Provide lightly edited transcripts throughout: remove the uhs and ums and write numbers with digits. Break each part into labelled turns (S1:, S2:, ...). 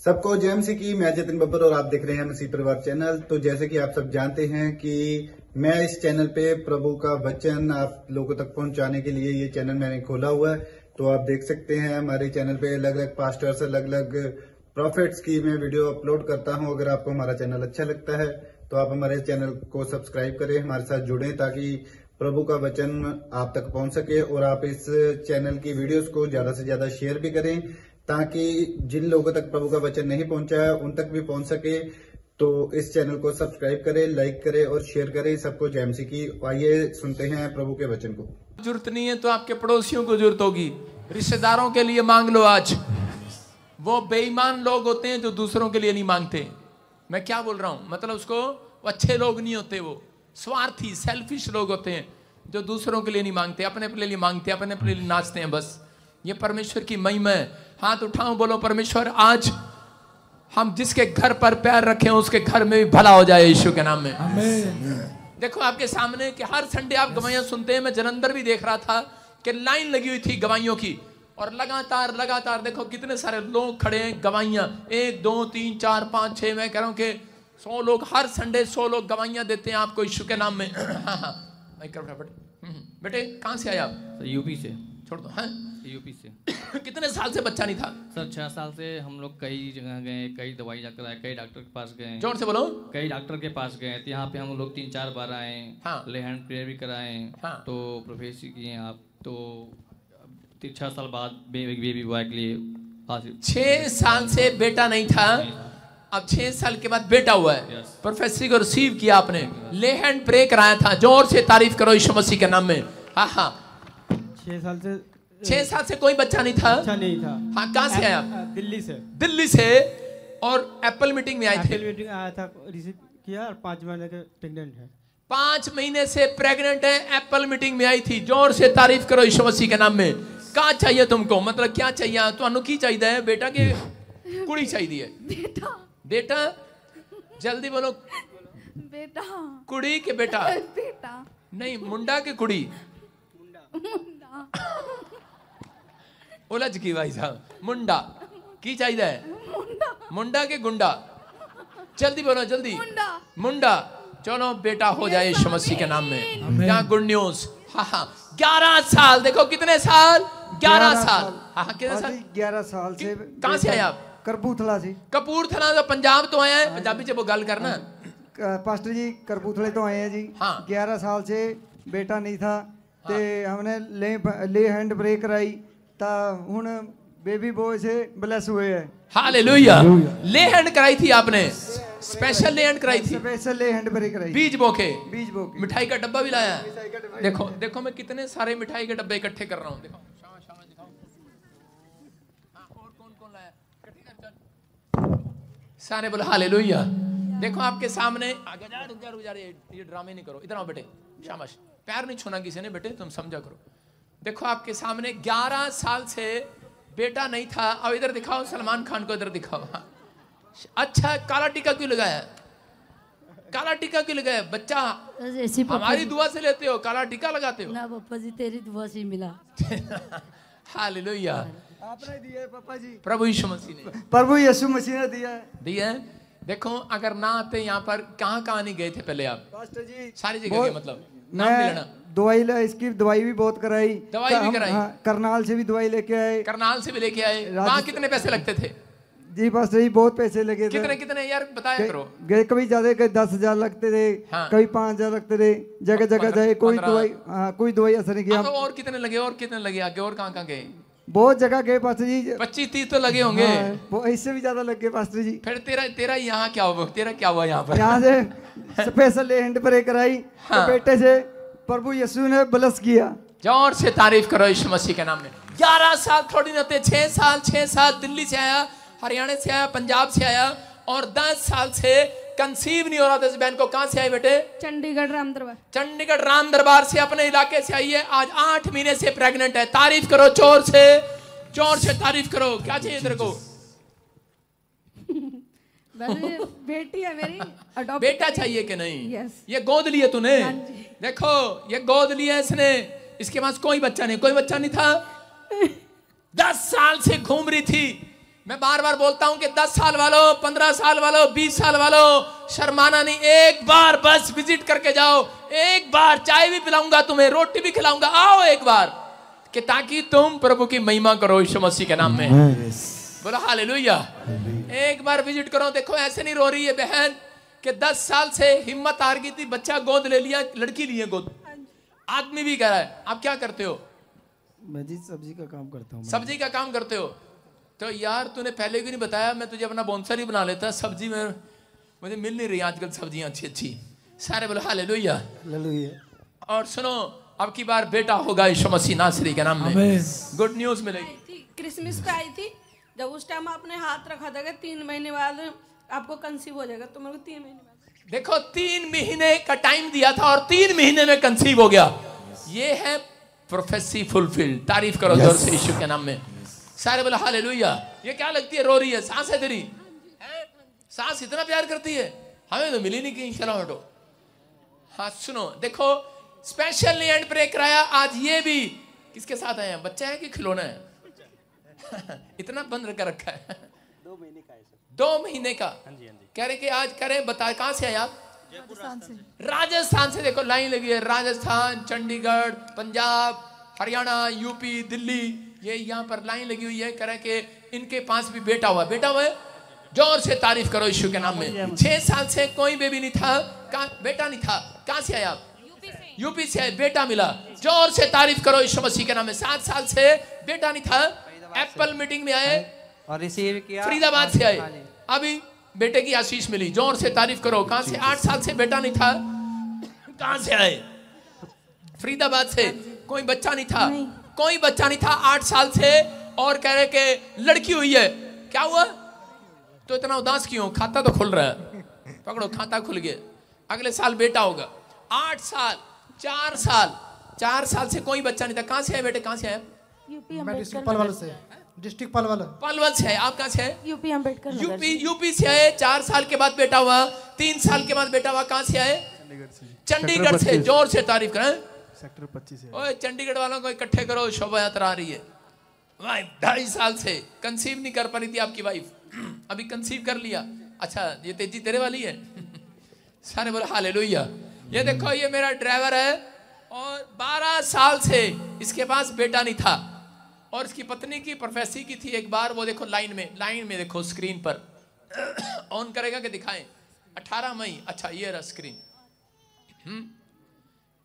S1: सबको जय मसीह की। मैं जतिन बब्बर और आप देख रहे हैं मसीह परिवार चैनल। तो जैसे कि आप सब जानते हैं कि मैं इस चैनल पे प्रभु का वचन आप लोगों तक पहुंचाने के लिए ये चैनल मैंने खोला हुआ है। तो आप देख सकते हैं हमारे चैनल पे अलग अलग पास्टर्स, अलग अलग प्रॉफिट्स की मैं वीडियो अपलोड करता हूं। अगर आपको हमारा चैनल अच्छा लगता है तो आप हमारे चैनल को सब्सक्राइब करें, हमारे साथ जुड़ें ताकि प्रभु का वचन आप तक पहुंच सके। और आप इस चैनल की वीडियोस को ज्यादा से ज्यादा शेयर भी करें ताकि जिन लोगों तक प्रभु का वचन नहीं पहुंचा है उन तक भी पहुंच सके। तो इस चैनल को सब्सक्राइब करें, लाइक करें और शेयर करें। सबको जय मसीह की। आइए सुनते हैं प्रभु के वचन को।
S2: जरूरत नहीं है तो आपके पड़ोसियों को जरूरत होगी, रिश्तेदारों के लिए मांग लो। आज वो बेईमान लोग होते हैं जो दूसरों के लिए नहीं मांगते। मैं क्या बोल रहा हूं, मतलब उसको वो अच्छे लोग नहीं होते, वो स्वार्थी सेल्फिश लोग होते हैं जो दूसरों के लिए नहीं मांगते, अपने अपने लिए मांगते, अपने अपने लिए नाचते हैं। बस ये परमेश्वर की महिमा है। हाथ उठाओ, बोलो परमेश्वर आज हम जिसके घर पर पैर रखें उसके घर में भी भला हो जाए यीशु के नाम में। आमीन। देखो आपके सामने कि हर संडे आप गवाहियां सुनते हैं। मैं जलंधर भी देख रहा था कि लाइन लगी हुई थी गवाहियों की, और लगातार लगातार देखो कितने सारे लोग खड़े हैं गवाहियां, 1 2 3 4 5 6। मैं कह रहा हूं कि 100 लोग हर संडे 100 लोग गवाहियां देते हैं आपको यीशु के नाम में। हाँ हाँ बेटे कहां से आए आप?
S3: यूपी से।
S2: छोड़ दो। हाँ
S3: यूपी से।
S2: कितने साल से बच्चा नहीं था?
S3: सर 6 साल से हम लोग कई जगह गए, कई दवाई जाकर आए, कई डॉक्टर के पास गए।
S2: जोर से बोलो।
S3: कई डॉक्टर के पास गए तो यहाँ पे हम लोग 3-4 बार आए।
S2: हाँ।
S3: हैंड प्रेयर भी कराए।
S2: हाँ।
S3: तो प्रोफेसी किए आप। तो 6 साल बाद बेबी बॉय के लिए हासिल।
S2: 6 साल से बेटा नहीं था, अब 6 साल के बाद बेटा हुआ है। प्रोफेसरी को रिसीव किया आपने, ले हैंड प्रे कराया था। जोर से तारीफ करो यीशु मसीह के नाम में। हाँ हाँ 6 साल से कोई बच्चा नहीं था।
S4: अच्छा नहीं था।
S2: हाँ कहाँ से आया आप?
S4: दिल्ली से।
S2: दिल्ली से। और एप्पल मीटिंग में आए थे?
S4: एप्पल मीटिंग आया था, रिसीव किया और 5 महीने के प्रेग्नेंट है।
S2: 5 महीने से प्रेग्नेंट है, एप्पल मीटिंग में आई थी। जोर से तारीफ करो यीशु मसीह के नाम में। क्या चाहिए तुमको, मतलब क्या चाहिए तुहानू? की चाहिए बेटा के कुड़ी चाहिए?
S5: बेटा।
S2: बेटा जल्दी बोलो।
S5: बेटा।
S2: कुड़ी के बेटा?
S5: बेटा
S2: नहीं, मुंडा के कुड़ी?
S5: मुंडा।
S2: उलझ की भाई साहब। मुंडा की चाहिए?
S5: मुंडा।
S2: मुंडा के गुंडा? जल्दी बोलो जल्दी।
S5: मुंडा।
S2: मुंडा। चलो बेटा हो जाए यीशु मसीह के नाम में। क्या गुड न्यूज। हाँ हाँ 11 साल। देखो कितने साल? 11 साल। हाँ हाँ कितने साल?
S6: 11 साल से।
S2: कहाँ से आए आप?
S6: करबूथला से।
S2: कपूरथला तो पंजाब तो आए हैं, पंजाबी से वो गल करना।
S6: पास्टर जी करबूथले तो आए हैं जी।
S2: हाँ।
S6: 11 साल से बेटा नहीं था। ते हमने ले हैंड प्रे कराई ता हुन बेबी बॉय से ब्लेस हुए है।
S2: हालेलुया। ले हैंड कराई थी आपने? स्पेशल ले हैंड कराई थी?
S6: स्पेशल ले हैंड प्रे कराई।
S2: बीज बोके?
S6: बीज बोके।
S2: मिठाई का डब्बा भी लाया? देखो देखो मैं कितने सारे मिठाई के डब्बे इकट्ठे कर रहा हूँ। देखो शाबाश दिखाओ। हाँ, और कौन कौन लाया? सारे बोले हालेलुया। देखो आपके सामने। आगे जा, रुक जा, ये ड्रामे नहीं करो। इधर आओ बेटे, शाबाश। पैर नहीं छूना किसी ने बेटे, तुम समझा करो। देखो आपके सामने 11 साल से बेटा नहीं था। अब इधर दिखाओ, सलमान खान को इधर दिखाओ। अच्छा काला टीका क्यों लगाया? काला टीका क्यों लगाया? बच्चा हमारी दुआ से लेते हो, काला टीका लगाते हो?
S5: ना पापा जी तेरी दुआ से मिला।
S2: हालेलुया।
S6: आपने दिया है पापा जी।
S2: प्रभु यीशु मसीह ने।
S6: प्रभु यीशु मसीह ने दिया है।
S2: दिया है। देखो अगर ना आते यहाँ पर, कहाँ कहाँ नहीं गए थे पहले आप?
S6: पास्टर जी
S2: सारी जगह गए, मतलब नाम भी लेना।
S6: दवाई इसकी दवाई भी बहुत कराई।
S2: दवाई भी कराई?
S6: हाँ, करनाल से भी दवाई लेके आए।
S2: करनाल से भी लेके आए? वहाँ कितने पैसे लगते थे?
S6: जी पास्टर जी बहुत पैसे लगे थे।
S2: कितने कितने यार बताया करो।
S6: गए कभी ज्यादा 10,000 लगते थे।
S2: हाँ।
S6: कभी 5,000 लगते थे। जगह जगह जाए कोई दवाई। हाँ कोई दवाई असर नहीं किया।
S2: तो और कितने लगे? और कितने लगे आगे? और कहाँ कहाँ गए?
S6: बहुत जगह गए पास्टर जी।
S2: 25-30 तो लगे होंगे।
S6: हाँ, इससे भी ज्यादा लग गए पास्टर जी।
S2: फिर तेरा यहाँ क्या हुआ? तेरा क्या हुआ यहाँ पर?
S6: यहाँ से स्पेशल हैंड प्रे कराई।
S2: हाँ।
S6: तो बेटे से प्रभु यीशु ने ब्लेस किया।
S2: जोर से तारीफ करो यीशु मसीह के नाम में। 11 साल थोड़ी होते, 6 साल दिल्ली से आया, हरियाणा से आया, पंजाब से आया, और 10 साल से कंसीव नहीं हो रहा था इस बहन को। कहां से आई बेटे?
S5: चंडीगढ़ राम दरबार।
S2: चंडीगढ़ राम दरबार से, अपने इलाके से आई है। आज 8 महीने से प्रेग्नेंट है। तारीफ करो जोर से तारीफ करो। क्या चाहिए तेरे को?
S5: बेटी है मेरी।
S2: बेटा चाहिए कि नहीं?
S5: Yes.
S2: ये गोद लिए तूने?
S5: हाँ जी।
S2: देखो ये गोद लिया इसने। इसके पास कोई बच्चा नहीं था। 10 साल से घूम रही थी मैं बार बार बोलता हूं कि 10 साल वालों, 15 साल वालों, 20 साल वालों, शर्माना नहीं, एक बार बस विजिट करके जाओ। एक बार चाय भी पिलाऊंगा तुम्हें, रोटी भी खिलाऊंगा, आओ एक बार, कि ताकि तुम प्रभु की महिमा करो यीशु मसीह के नाम में। बोलो हालेलुया। एक बार विजिट करो। देखो ऐसे नहीं रो रही है बहन कि 10 साल से हिम्मत हार गई थी, बच्चा गोद ले लिया, लड़की लिए गोद, आदमी भी कह रहा है। आप क्या करते हो?
S4: मैं जी सब्जी का काम करता हूँ।
S2: सब्जी का काम करते हो? तो यार तूने पहले क्यों नहीं बताया? मैं तुझे अपना बोनसर ही बना लेता। सब्जी में मुझे मिल नहीं रही आजकल सब्जियां अच्छी अच्छी। सारे बोलो हालेलुया।
S4: हालेलुया।
S2: और सुनो, अब की बार बेटा होगा यीशु मसीह नासरी के नाम में। गुड न्यूज मिलेगी।
S5: क्रिसमस पे आई थी, जब उस टाइम आपने हाथ रखा था कि 3 महीने बाद आपको कंसीव हो जाएगा, तो मेरे को 3 महीने बाद, देखो
S2: 3 महीने का टाइम दिया था और 3 महीने में कंसीव हो गया। ये है प्रोफेसी फुलफिल्ड। तारीफ करो जोर से यीशु के नाम में। सारे बोला हालेलुया। ये क्या लगती है? रो रही है। सांस है तेरी? सांस इतना प्यार करती है, हमें तो मिली नहीं कहीं। चलो हटो। हाँ सुनो, देखो स्पेशल ली एंड प्रे कराया आज। ये भी किसके साथ आए हैं? बच्चा है कि खिलौना है? इतना बंद कर रखा है। 2 महीने का है सर। 2 महीने का? कह रहे कि आज करें। बता कहां से आए आप? राजस्थान से। देखो लाइन लगी है, राजस्थान, चंडीगढ़, पंजाब, हरियाणा, यूपी, दिल्ली, ये यहाँ पर लाइन लगी हुई है। कह रहे कि इनके पास भी बेटा हुआ। बेटा हुआ है? जोर से तारीफ करो यीशु के नाम में। 6 साल से कोई बेबी नहीं था, बेटा नहीं था। कहां से आए आप? यूपी से आए, बेटा मिला। जोर से तारीफ करो यीशु मसीह के नाम में। 7 साल से बेटा नहीं था, एप्पल मीटिंग में आए
S7: और रिसीव किया,
S2: फरीदाबाद से आए, अभी बेटे की आशीष मिली। जोर से तारीफ करो। कहां से? 8 साल से बेटा नहीं था, कहां से आए? फरीदाबाद से। कोई बच्चा नहीं था, कोई बच्चा नहीं था 8 साल से, और कह रहे कि लड़की हुई है। क्या हुआ? तो इतना उदास क्यों? खाता तो खुल रहा है। पकड़ो, खाता खुल गया। अगले साल बेटा होगा। 8 साल, 4 साल, 4 साल से कोई बच्चा नहीं था। कहां से आए बेटे? कहां से आए?
S4: पलवल से। डिस्ट्रिक्ट पलवल।
S2: पलवल से है। आप कहां से है?
S5: यूपी अम्बेडकर।
S2: यूपी से आए। 4 साल के बाद बेटा हुआ, 3 साल के बाद बेटा हुआ। कहां से आए? चंडीगढ़ से। जोर से तारीफ करें।
S4: सेक्टर 25 है।
S2: ओए चंडीगढ़ वालों को इकट्ठे करो, शोभा यात्रा आ रही है। वाइफ 2.5 साल से कंसीव नहीं कर पा रही थी आपकी वाइफ, अभी कंसीव कर लिया। अच्छा, ये तेजी तेरे वाली है। सारे बोले हालेलुया। ये देखो, ये मेरा ड्राइवर है और 12 साल से इसके पास बेटा नहीं था, और इसकी पत्नी की प्रोफेसी की थी एक बार। वो देखो लाइन में देखो स्क्रीन पर ऑन करेगा कि दिखाएं? 18 मई। अच्छा, ये रहा स्क्रीन।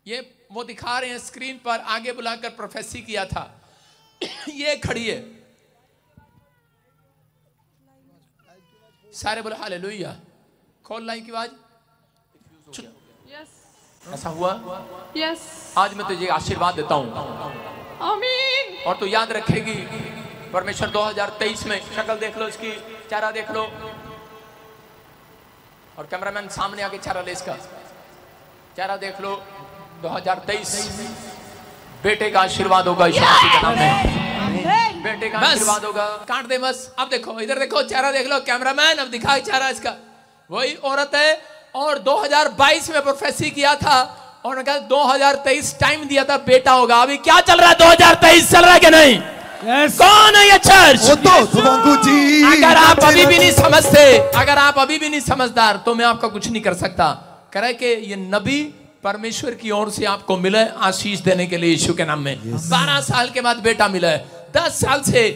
S2: ये वो दिखा रहे हैं स्क्रीन पर। आगे बुलाकर प्रोफेसी किया था। ये खड़ी है। सारे बोले हालेलुया। खोल लाइन की आवाज। ऐसा हुआ?
S8: यस।
S2: आज मैं तुझे आशीर्वाद देता हूं,
S8: आमीन।
S2: और तू याद रखेगी परमेश्वर 2023 में। शक्ल देख लो इसकी, चेहरा देख लो, और कैमरामैन सामने आके चेहरा ले इसका, चेहरा देख लो। 2023 बेटे का आशीर्वाद होगा यीशु मसीह के नाम में। बेटे का आशीर्वाद होगा। काट दे बस। अब देखो, इधर देखो, चेहरा देख लो कैमरामैन। अब दिखाए चेहरा इसका। वही औरत है, और 2022 में प्रोफेसी किया था, और 2023 टाइम दिया था बेटा होगा। अभी क्या चल रहा है? 2023 चल रहा है कि नहीं? कौन है ये चर्च? अगर आप अभी भी नहीं समझते, अगर आप अभी भी नहीं समझदार, तो मैं आपका कुछ नहीं कर सकता। करे कि ये नबी परमेश्वर की ओर से आपको मिला है आशीष देने के लिए यीशु के नाम में। 12 साल के बाद बेटा मिला है। 10 साल से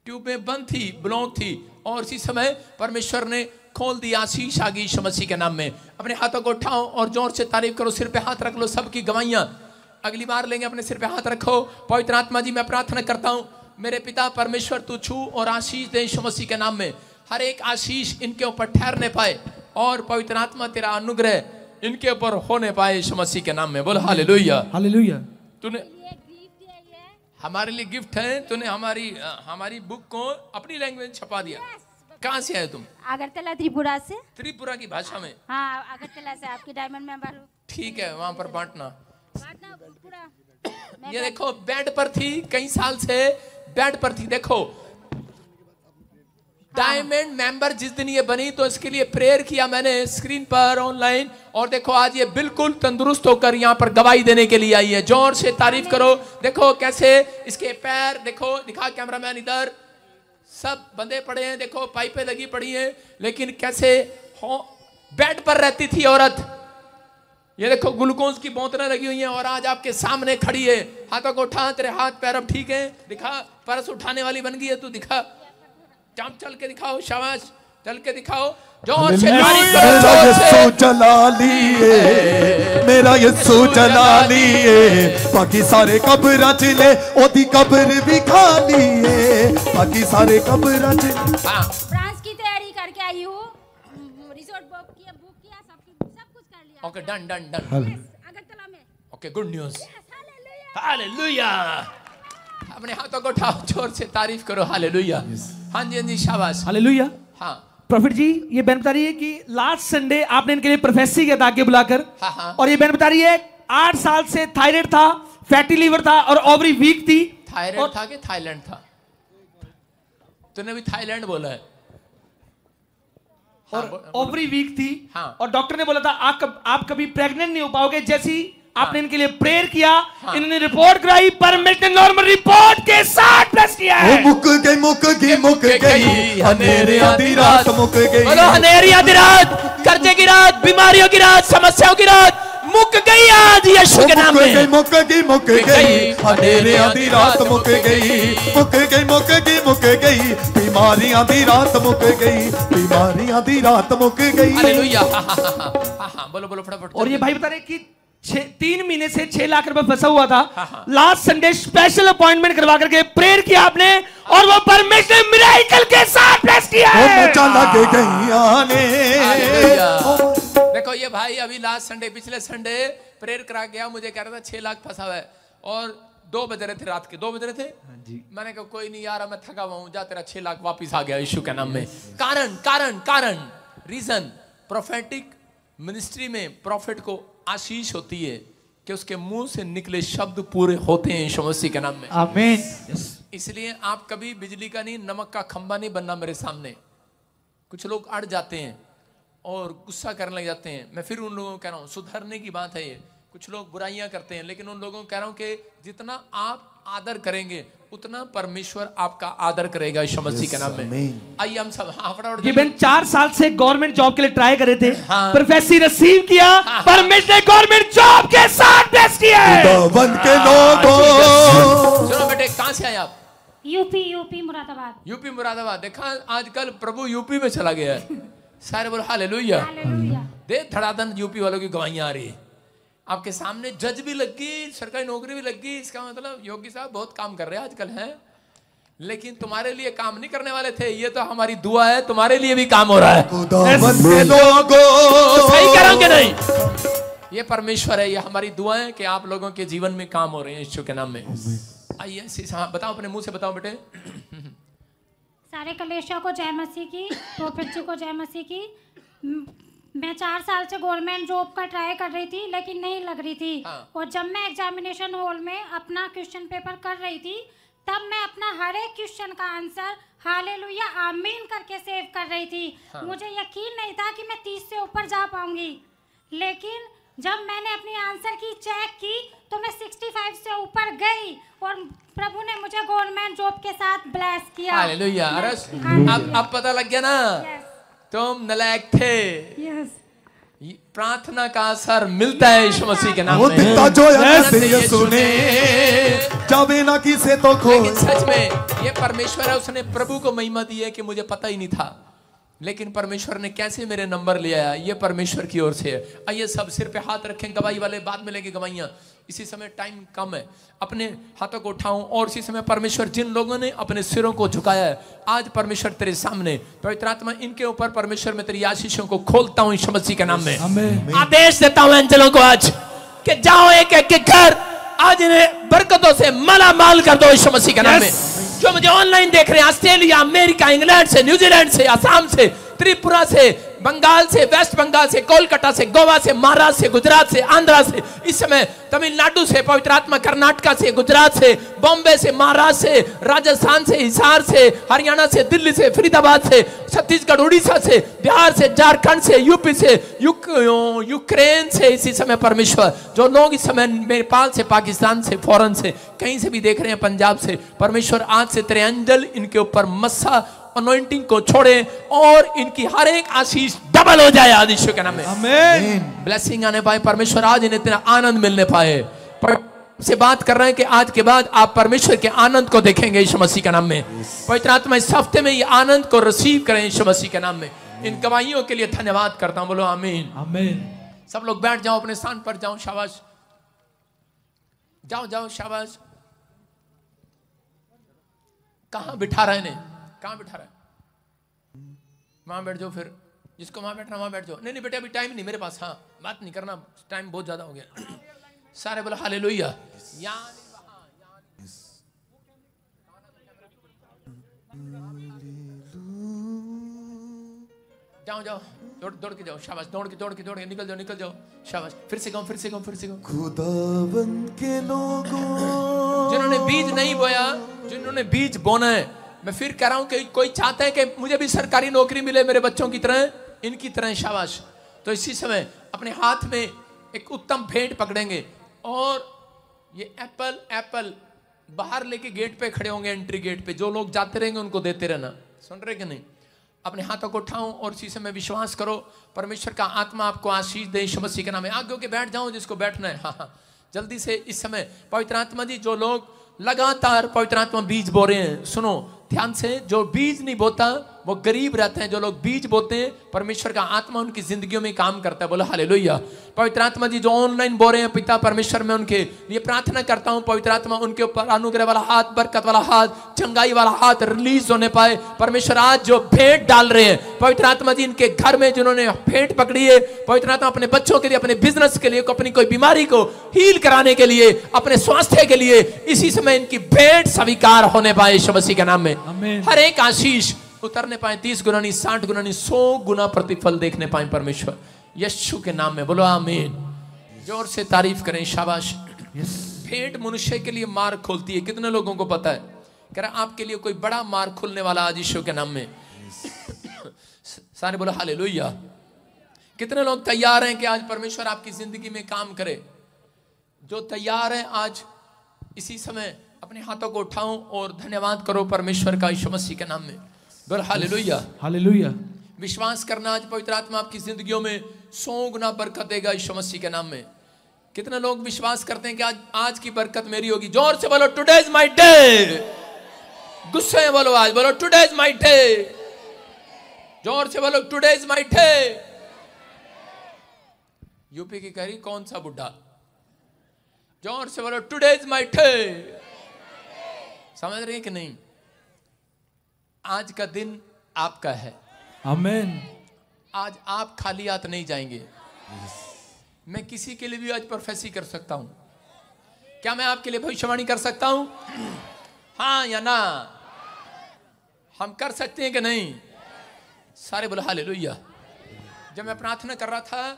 S2: ट्यूब में बंद थी, ब्लॉक थी, और इसी समय परमेश्वर ने खोल दी। आशीष आ गई यीशु मसीह के नाम में। अपने हाथों को उठाओ और जोर से तारीफ करो। सिर पे हाथ रख लो। सबकी गवाहियां अगली बार लेंगे। अपने सिर पे हाथ रखो। पवित्र आत्मा जी, मैं प्रार्थना करता हूं, मेरे पिता परमेश्वर तू छू और आशीष दे यीशु मसीह के नाम में। हर एक आशीष इनके ऊपर ठहरने पाए, और पवित्र आत्मा तेरा अनुग्रह इनके ऊपर होने पाए यीशु मसीह के नाम में। बोल हालेलुया।
S4: हालेलुया।
S2: तूने हमारे लिए गिफ्ट है। तूने हमारी बुक को अपनी लैंग्वेज छपा दिया। कहाँ से आए तुम?
S9: अगरतला, त्रिपुरा से।
S2: त्रिपुरा की भाषा में?
S9: हाँ, अगरतला से। आपकी डायमंड मेंबर।
S2: ठीक है, वहां पर बांटना। ये देखो, बेड पर थी, कई साल से बेड पर थी। देखो डायमंड मेंबर जिस दिन ये बनी तो इसके लिए प्रेयर किया मैंने स्क्रीन पर ऑनलाइन, और देखो आज ये बिल्कुल तंदुरुस्त होकर यहाँ पर गवाही देने के लिए आई है। जोर से तारीफ करो। देखो कैसे इसके पैर, देखो दिखा कैमरामैन इधर, सब बंधे पड़े हैं, देखो पाइपें लगी पड़ी हैं, लेकिन कैसे बेड पर रहती थी औरत। ये देखो ग्लूकोज की बोतलें लगी हुई हैं और आज आपके सामने खड़ी है। हाथों को उठा, तेरे हाथ पैर अब ठीक है, दिखा, परस उठाने वाली बन गई है तू, दिखा, चल के दिखाओ, शाबाश, चल के दिखाओ, जोर से तारीफ करो, जोर से।
S7: चला लिए मेरा यीशु चला लिए, बाकी सारे कब्र चले, ओदी कब्र भी खा लिए, बाकी सारे कब्र चले।
S9: फ्रांस की तैयारी करके आई हूँ, रिसोर्ट बुक किया, सब कुछ कर लिया।
S2: Okay, done done done.
S9: Agartala में।
S2: Okay, good news, hallelujah. अपने हाथों को उठाओ, जोर से तारीफ करो, हालेलुया। हाँ जी, हाँ जी, शाबाश,
S10: हालेलुया।
S2: हाँ
S10: प्रॉफिट जी, ये बहन बता रही है कि लास्ट संडे आपने इनके लिए प्रोफेसी किया था आगे बुलाकर, और ये बहन बता रही है 8 साल से थायराइड था, फैटी लीवर था और ओवरी वीक थी।
S2: थायराइड था कि थाईलैंड था? तूने भी थाईलैंड बोला है।
S10: और ओवरी वीक थी।
S2: हाँ।
S10: और डॉक्टर ने बोला था आप कभी प्रेग्नेंट नहीं हो पाओगे। जैसी आपने इनके लिए प्रेयर किया, इन्होंने रिपोर्ट कराई, परमिट नॉर्मल रिपोर्ट के साथ प्लस किया है।
S7: मुक गई अंधेरी आधी रात, मुक गई,
S2: बोलो अंधेरी आधी रात, कर्जे की रात, बीमारियों की रात, समस्याओं की रात मुक गई आज यीशु के नाम में।
S7: मुक गई अंधेरी आधी रात, मुक गई बीमारियां दी रात, मुक गई बीमारियां दी रात, मुक गई।
S2: हालेलुया। बोलो बोलो फटाफट।
S10: और ये भाई बता रहे कि 3 महीने से 6 लाख रुपए फंसा हुआ था। लास्ट संडे स्पेशल अपॉइंटमेंट करवा करके प्रेयर किया आपने, और वो परमेश्वर मिरेकल के साथ ब्लेस किया है।
S2: देखो ये भाई अभी लास्ट संडे, पिछले संडे प्रेयर करा गया, मुझे कह रहा था 6 लाख फंसा हुआ है, और 2 बज रहे थे, रात के 2 बज रहे थे। मैंने कहा कोई नहीं यार, मैं थका हुआ हूं, जा तेरा 6 लाख वापिस आ गया यीशु के नाम में। कारण रीजन, प्रोफेटिक मिनिस्ट्री में प्रॉफिट को आशीष होती है कि उसके मुंह से निकले शब्द पूरे होते हैं यीशु मसीह के नाम में।
S10: आमीन।
S2: इसलिए आप कभी बिजली का नहीं, नमक का खंबा नहीं बनना मेरे सामने। कुछ लोग अड़ जाते हैं और गुस्सा करने लग जाते हैं। मैं फिर उन लोगों को कह रहा हूं, सुधरने की बात है ये। कुछ लोग बुराइयां करते हैं, लेकिन उन लोगों को कह रहा हूं कि जितना आप आदर करेंगे उतना परमेश्वर आपका आदर करेगा यीशु मसीह के नाम में। आइए हम सब फटाफट।
S10: ये बहन 4 साल से गवर्नमेंट जॉब के लिए ट्राई करे थे, प्रोफेसी रिसीव किया, परमेश्वर ने गवर्नमेंट जॉब के साथ ब्लेस किया है।
S2: चलो बेटे, कहां से आए आप?
S9: यूपी मुरादाबाद।
S2: यूपी मुरादाबाद। देखा आजकल प्रभु यूपी में चला गया है। सारे बोलो हालेलुया। दे धड़ाधड़ यूपी वालों की गवाहियां आ रही है आपके सामने। जज भी लग गई, सरकारी नौकरी भी लग गई। इसका मतलब योगी साहब बहुत काम कर रहे हैं आजकल हैं, लेकिन तुम्हारे लिए काम नहीं करने वाले थे। ये तो हमारी दुआ है, तुम्हारे लिए भी काम हो रहा है। तो सही करेंगे नहीं, ये परमेश्वर है, ये हमारी दुआ है कि आप लोगों के जीवन में काम हो रहे हैं यीशु के नाम में। आइए बताओ, अपने मुंह से बताओ बेटे।
S9: सारे कलेशा को जय मसीह की, प्रोफेट जी को जय मसीह की। मैं 4 साल से गवर्नमेंट जॉब का ट्राई कर रही थी, लेकिन नहीं लग रही थी। और जब मैं एग्जामिनेशन हॉल में अपना क्वेश्चन पेपर कर रही थी, तब मैं अपना हर एक क्वेश्चन का आंसर हालेलुया आमीन करके सेव कर रही थी। मुझे यकीन नहीं था कि मैं 30 से ऊपर जा पाऊंगी, लेकिन जब मैंने अपनी आंसर की चेक की तो मैं 65 से ऊपर गई, और प्रभु ने मुझे गवर्नमेंट जॉब के साथ ब्लेस किया।
S2: हालेलुया। अब पता लग गया ना, तुम नलायक थे। प्रार्थना का असर मिलता है यीशु मसीह के नाम में। लेकिन सच में ये परमेश्वर है, उसने प्रभु को महिमा दी है कि मुझे पता ही नहीं था, लेकिन परमेश्वर ने कैसे मेरे नंबर लिया, ये परमेश्वर की ओर से है। आइए सब सिर पे हाथ रखें, गवाही वाले बाद में लेंगे गवाहियां। इसी समय टाइम कम है, अपने हाथों को उठाऊं, और इसी समय परमेश्वर जिन लोगों ने अपने सिरों को झुकाया है, आज परमेश्वर तेरे सामने, पवित्र आत्मा इनके ऊपर परमेश्वर में तेरी आशीषों को खोलता हूं यीशु मसीह के नाम में। आदेश देता हूं एंजलों को आज कि जाओ एक एक के घर, आज इन्हें बरकतों से माला माल कर दो यीशु मसीह के नाम में। जो मुझे ऑनलाइन देख रहे हैं, ऑस्ट्रेलिया, अमेरिका, इंग्लैंड से, न्यूजीलैंड से, असम से, त्रिपुरा से, बंगाल से, वेस्ट बंगाल से, कोलकाता से, गोवा से, महाराष्ट्र से, गुजरात से, आंध्रा से, इस समय तमिलनाडु से, पवित्र आत्मा कर्नाटका से, गुजरात से, बॉम्बे से, महाराष्ट्र से, राजस्थान से, हिसार से, हरियाणा से, दिल्ली से, फरीदाबाद से, छत्तीसगढ़, उड़ीसा से, बिहार से, झारखंड से, यूपी से, यूक्रेन से, इसी समय परमेश्वर जो लोग इस समय नेपाल से, पाकिस्तान से, फॉरेन से, कहीं से भी देख रहे हैं, पंजाब से, परमेश्वर आज से तेरे एंजल इनके ऊपर मस्सा अनॉइंटिंग को छोड़े और इनकी हर एक आशीष डबल हो जाए आज यीशु के नाम में।
S10: आमीन।
S2: ब्लेसिंग आने पाए, परमेश्वर आज इन्हें इतना आनंद मिलने पाए। से बात कर रहे हैं कि आज के बाद आप परमेश्वर के आनंद को देखेंगे यीशु मसीह के नाम में। पवित्र आत्मा इस हफ्ते में ये आनंद को रिसीव करें यीशु मसीह के नाम में। इन गवाहियों के लिए धन्यवाद करता हूं, बोलो आमीन।
S10: आमीन।
S2: सब लोग बैठ जाओ, अपने स्थान पर जाओ, शाबाश, जाओ जाओ, शाबाश। कहां बिठा रहे हैं, कहां बिठा रहे? वहां बैठ जाओ, फिर जिसको वहां बैठना वहां बैठ जाओ। नहीं नहीं बेटा, अभी टाइम नहीं मेरे पास, हाँ बात नहीं करना, टाइम बहुत ज्यादा हो गया। सारे बोलो हालेलुया। जाओ जाओ, दौड़ दौड़ के जाओ, शाबाश, दौड़ के निकल जाओ, शाबाश। फिर से गाओ, फिर से गाओ।
S7: खुदावन के लोगों,
S2: जिन्होंने बीज नहीं बोया, जिन्होंने बीज बोना है, मैं फिर कह रहा हूं कि कोई चाहता है कि मुझे भी सरकारी नौकरी मिले मेरे बच्चों की तरह, इनकी तरह, शाबाश। तो इसी समय अपने हाथ में एक उत्तम भेंट पकड़ेंगे और ये एप्पल बाहर लेके गेट पे खड़े होंगे, एंट्री गेट पे। जो लोग जाते रहेंगे उनको देते रहना, सुन रहे कि नहीं? अपने हाथों को उठाओ और इसी समय विश्वास करो परमेश्वर का आत्मा आपको आशीष दे यीशु मसीह के नाम में। आगे होके बैठ जाओ जिसको बैठना है। हाँ, जल्दी से इस समय पवित्र आत्मा जी, जो लोग लगातार पवित्र आत्मा बीज बो रहे हैं, सुनो ध्यान से, जो बीज नहीं बोता वो गरीब रहते हैं, जो लोग बीज बोते हैं परमेश्वर का आत्मा उनकी जिंदगियों में काम करता है। बोलो हालेलुया। पवित्र आत्मा जी जो ऑनलाइन बो रहे हैं, पिता परमेश्वर मैं उनके लिए प्रार्थना करता हूं, पवित्र आत्मा उनके ऊपर अनुग्रह वाला हाथ, बरकत वाला हाथ, चंगाई वाला हाथ रिलीज होने पाए। परमेश्वर आज जो भेंट डाल रहे हैं पवित्र आत्मा जी, इनके घर में जिन्होंने भेंट पकड़ी है, पवित्र आत्मा अपने बच्चों के लिए, अपने बिजनेस के लिए, अपनी कोई बीमारी को हील कराने के लिए, अपने स्वास्थ्य के लिए, इसी समय इनकी भेंट स्वीकार होने पाए यीशु मसीह के नाम में। हर एक आशीष उतरने पाए, 30 गुना नहीं, 60 गुना नहीं, 100 गुना प्रतिफल देखने पाए परमेश्वर यीशु के नाम में। बोलो आमीन। जोर से तारीफ करें, शाबाश। भेंट मनुष्य के लिए मार्ग खोलती है। कितने लोगों को पता है? कह रहा आपके लिए कोई बड़ा मार्ग खुलने वाला आज यीशु के नाम में। सारे बोलो हालेलुया। कितने लोग तैयार हैं कि आज परमेश्वर आपकी जिंदगी में काम करे? जो तैयार है आज इसी समय अपने हाथों को उठाओ और धन्यवाद करो परमेश्वर का यीशु मसीह के नाम में। बोल हालेलुया।
S10: हालेलुया।
S2: विश्वास करना आज पवित्र आत्मा आपकी जिंदगियों में 100 गुना बरकत देगा यीशु मसीह के नाम में। कितने लोग विश्वास करते हैं कि आज की बरकत मेरी होगी? जोर से बोलो टुडे इज माय डे। गुस्से में बोलो, आज बोलो टुडे इज माय डे। जोर से बोलो today is my day. UP की कह रही कौन सा बुढ़ा? जोर से बोलो टुडे इज माय डे। समझ रहे हैं कि नहीं? आज का दिन आपका है। आमीन। आज आप खाली हाथ नहीं जाएंगे। मैं किसी के लिए भी आज प्रोफेसी कर सकता हूं। क्या मैं आपके लिए भविष्यवाणी कर सकता हूं? हाँ या ना? हम कर सकते हैं कि नहीं? सारे बोलो हालेलुया। जब मैं प्रार्थना कर रहा था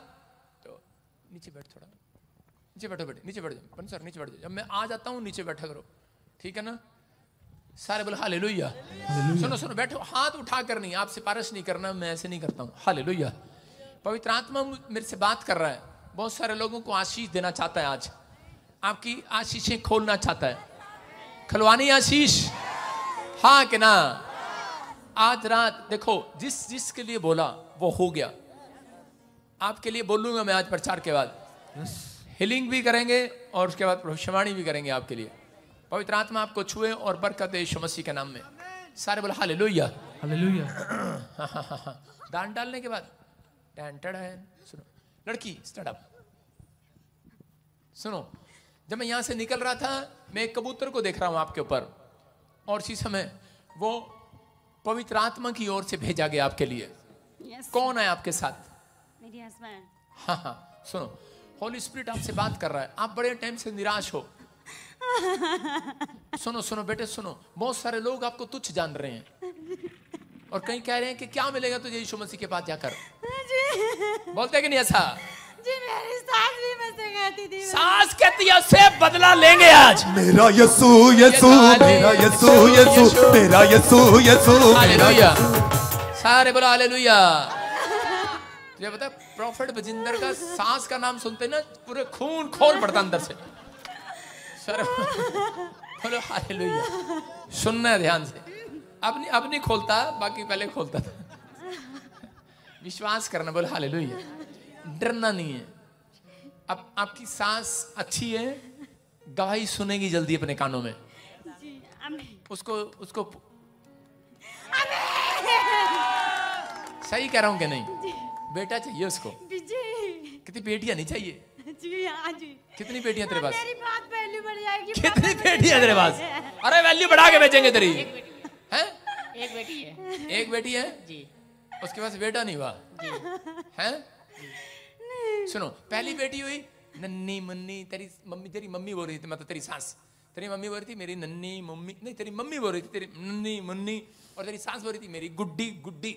S2: तो नीचे बैठ, थोड़ा नीचे बैठो, बेटे नीचे बैठ जाओ, सर नीचे बैठ जाओ। जब मैं आ जाता हूं नीचे बैठा करो, ठीक है ना? सारे बोलो हालेलुया। सुनो सुनो, बैठो, हाथ उठा कर नहीं, आप सिफारिश नहीं करना, मैं ऐसे नहीं करता हूं। हालेलुया। पवित्र आत्मा मेरे से बात कर रहा है, बहुत सारे लोगों को आशीष देना चाहता है। आज आपकी आशीषें खोलना चाहता है। खलवानी आशीष, हाँ कि ना? आज रात देखो, जिसके लिए बोला वो हो गया। आपके लिए बोलूंगा मैं आज प्रचार के बाद। हीलिंग भी करेंगे और उसके बाद भविष्यवाणी भी करेंगे आपके लिए। पवित्र आत्मा आपको छुए और बरकत दे यीशु मसीह के नाम में। सारे बोले हालेलुया। हालेलुया। दान डालने के बाद सुनो लड़की स्टैंड अप। सुनो, जब मैं यहां से निकल रहा था मैं एक कबूतर को देख रहा हूं आपके ऊपर, और इसी समय वो पवित्र आत्मा की ओर से भेजा गया आपके लिए। कौन है आपके साथ?
S9: मेरी हस्बैंड।
S2: हाँ, सुनो, होली स्पिरिट आपसे बात कर रहा है। आप बड़े टाइम से निराश हो। सुनो सुनो बेटे, सुनो, बहुत सारे लोग आपको तुच्छ जान रहे हैं। और कहीं कह रहे हैं कि क्या मिलेगा तुझे यीशु मसीह के पास जाकर। बोलते कि नहीं ऐसा?
S11: जी मेरी सास भी मुझसे कहती थी,
S2: सास कहती है उससे बदला लेंगे आज।
S7: मेरा यीशु यीशु मेरा यीशु यीशु मेरा यीशु यीशु
S2: हालेलुया। सारे बोलो हालेलुया। तुझे पता है प्रॉफिट बजिंदर का सास का नाम सुनते ना पूरे खून खोल पड़ता अंदर से। सर बोलो हालेलुया। सुनना है ध्यान से। अब नहीं खोलता, बाकी पहले खोलता था। विश्वास करना, बोलो हालेलुया। डरना नहीं है। अब आपकी सास अच्छी है, गवाही सुनेगी जल्दी अपने कानों में। उसको सही कह रहा हूं कि नहीं? बेटा चाहिए उसको। कितनी बेटियां नहीं चाहिए?
S11: जी हाँ जी।
S2: कितनी बेटियां तेरे पास?
S11: मेरी बात वैल्यू बढ़ जाएगी।
S2: कितनी बेटियां तेरे पास? अरे वैल्यू बढ़ा के बेचेंगे तेरी। हैं?
S12: एक बेटी है।
S2: एक बेटी है
S12: जी।
S2: उसके पास बेटा नहीं हुआ
S12: जी।
S2: हैं? सुनो, पहली बेटी हुई नन्नी मुन्नी, तेरी मम्मी बोल रही थी, मतलब तेरी सास, तेरी मम्मी बोल रही थी मेरी नन्नी मम्मी, नहीं तेरी मम्मी बोल रही थी तेरी नन्नी मुन्नी, और तेरी सास बोल रही थी मेरी गुड्डी गुड्डी।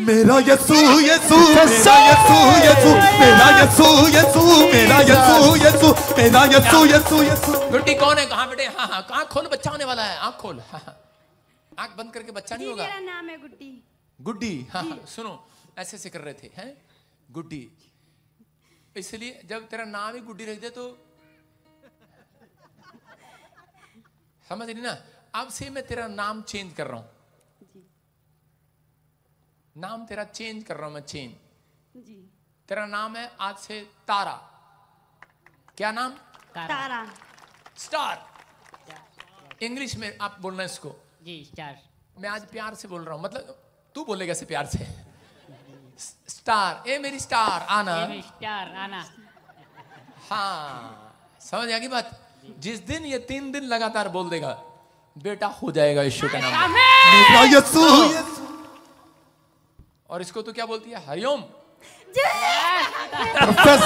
S7: मेरा यीशु यीशु मेरा यीशु यीशु मेरा यीशु यीशु मेरा यीशु यीशु मेरा यीशु यीशु यीशु।
S2: गुड्डी कौन है? कहाँ बेटे? हाँ हाँ, आँख खोल, बच्चा होने वाला है। आँख खोल, हाँ हाँ, आँख बंद करके बच्चा नहीं होगा।
S11: मेरा नाम है गुड्डी।
S2: गुड्डी, हाँ हाँ। सुनो, ऐसे ऐसे कर रहे थे, हैं गुड्डी। इसलिए जब तेरा नाम ही गुड्डी रख दे तो समझ नहीं ना। अब से मैं तेरा नाम चेंज कर रहा हूं। नाम तेरा चेंज कर रहा हूं मैं, चेंज। तेरा नाम है आज से तारा। क्या नाम?
S11: तारा।
S2: स्टार। इंग्लिश में आप बोलना इसको।
S12: जी स्टार।
S2: मैं आज प्यार से बोल रहा हूं, मतलब तू बोलेगा ऐसे प्यार से। स्टार, ए मेरी स्टार आना।
S12: ए मेरी स्टार आना।
S2: हाँ, समझ आ गई बात? जिस दिन ये 3 दिन लगातार बोल देगा, बेटा हो जाएगा यीशु का नाम।
S7: मेरा यीशु।
S2: और इसको तो क्या बोलती है? हरिओम।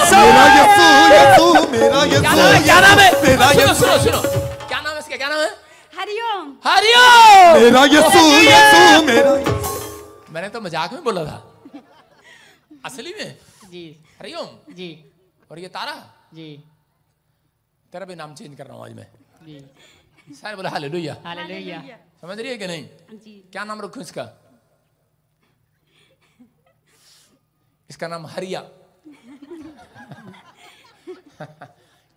S7: मेरा यीशु यीशु मेरा यीशु।
S2: क्या नाम है?
S7: मेरा
S2: सुनो
S7: यीशु।
S2: सुनो सुनो, क्या नाम है इसका? क्या नाम है?
S11: हरिओम।
S2: हरिओम।
S7: मेरा यीशु यीशु मेरा।
S2: मैंने तो मजाक में बोला था, असली में
S12: जी।
S2: हरिओम
S12: जी।
S2: और ये तारा
S12: जी।
S2: तेरा भी नाम चेंज कर रहा हूं आज मैं।
S12: जी।
S2: सारे बोला हालेलुया।
S12: हालेलुया।
S2: समझ रही है कि नहीं?
S11: जी।
S2: क्या नाम रखूं इसका? इसका नाम हरिया।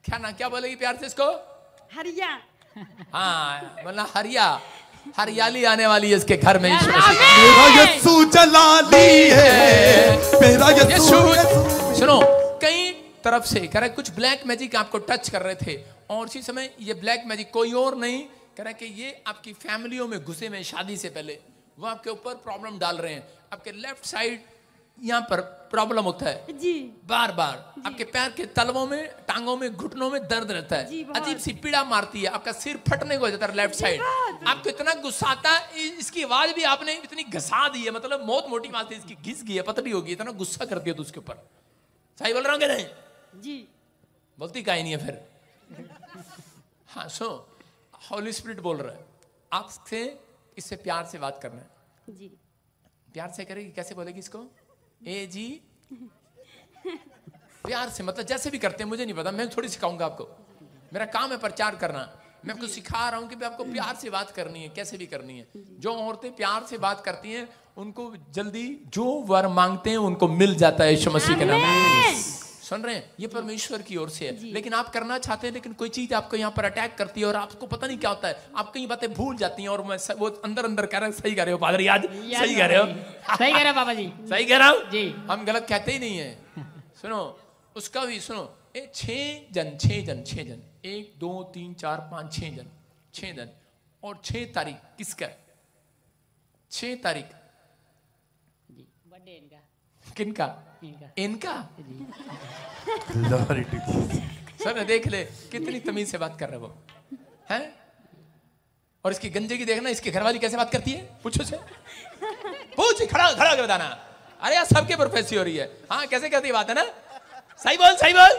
S2: क्या ना, क्या बोलेगी प्यार से इसको?
S11: हरिया।
S2: हाँ, बोलना हरिया। हरियाली आने वाली है इसके घर में।
S7: मेरा यीशु जलाली है, मेरा यीशु।
S2: सुनो, कई तरफ से कह रहे कुछ ब्लैक मैजिक आपको टच कर रहे थे, और इसी समय ये ब्लैक मैजिक कोई और नहीं कह रहा कि ये आपकी फैमिलियों में घुसे में शादी से पहले, वो आपके ऊपर प्रॉब्लम डाल रहे हैं। आपके लेफ्ट साइड यहाँ पर प्रॉब्लम होता है
S11: जी,
S2: बार बार। आपके पैर के तलवों में, टांगों में, घुटनों में दर्द रहता है, अजीब सी पीड़ा मारती है, आपका सिर फटने को हो जाता है लेफ्ट साइड। आपको इतना गुस्सा आता है, इसकी आवाज भी आपने इतनी घसा दी है, मतलब बहुत मोटी आवाज इसकी घिस गई है, पतली होगी, इतना गुस्सा करती है तो उसके ऊपर। सही बोल रहा हूँ कि नहीं?
S11: जी।
S2: बोलती काहे नहीं है फिर? हाँ सो हॉली स्पिरिट बोल रहा है आपसे, इससे प्यार से बात करना है।
S11: जी।
S2: प्यार से करेगी, कैसे बोलेगी इसको? ए जी, प्यार से, मतलब जैसे भी करते हैं मुझे नहीं पता, मैं थोड़ी सिखाऊंगा आपको, मेरा काम है प्रचार करना। मैं आपको सिखा रहा हूं कि आपको प्यार से बात करनी है, कैसे भी करनी है। जो औरतें प्यार से बात करती हैं उनको जल्दी जो वर मांगते हैं उनको मिल जाता है यीशु मसीह के नाम में। सुन रहे हैं? ये परमेश्वर की ओर से है, लेकिन आप करना चाहते हैं, लेकिन कोई चीज आपको यहाँ पर अटैक करती है और आपको पता नहीं क्या होता है, आप कई बातें भूल जाती हैं, और मैं वो अंदर अंदर कह रहा हूँ सही कह रहे हो पादरी, आज सही कह रहे हो,
S12: सही कह रहे हो बाबा जी,
S2: सही कह रहा हूँ
S12: जी,
S2: हम गलत कहते ही नहीं है। सुनो उसका भी सुनो, 6 जन 1 2 3 4 5 6 जन, और 6 तारीख किसका? 6 तारीख
S12: बर्थडे इनका।
S2: किनका? इनका। सर देख ले कितनी तमीज से बात कर रहे वो हैं। और इसकी गंजे की देखना, इसकी घरवाली कैसे बात करती है, पूछो से, पूछ, खड़ा कर बताना। अरे यार सबके प्रोफेसी हो रही है। हाँ कैसे करती बात है ना? सही बोल, सही बोल।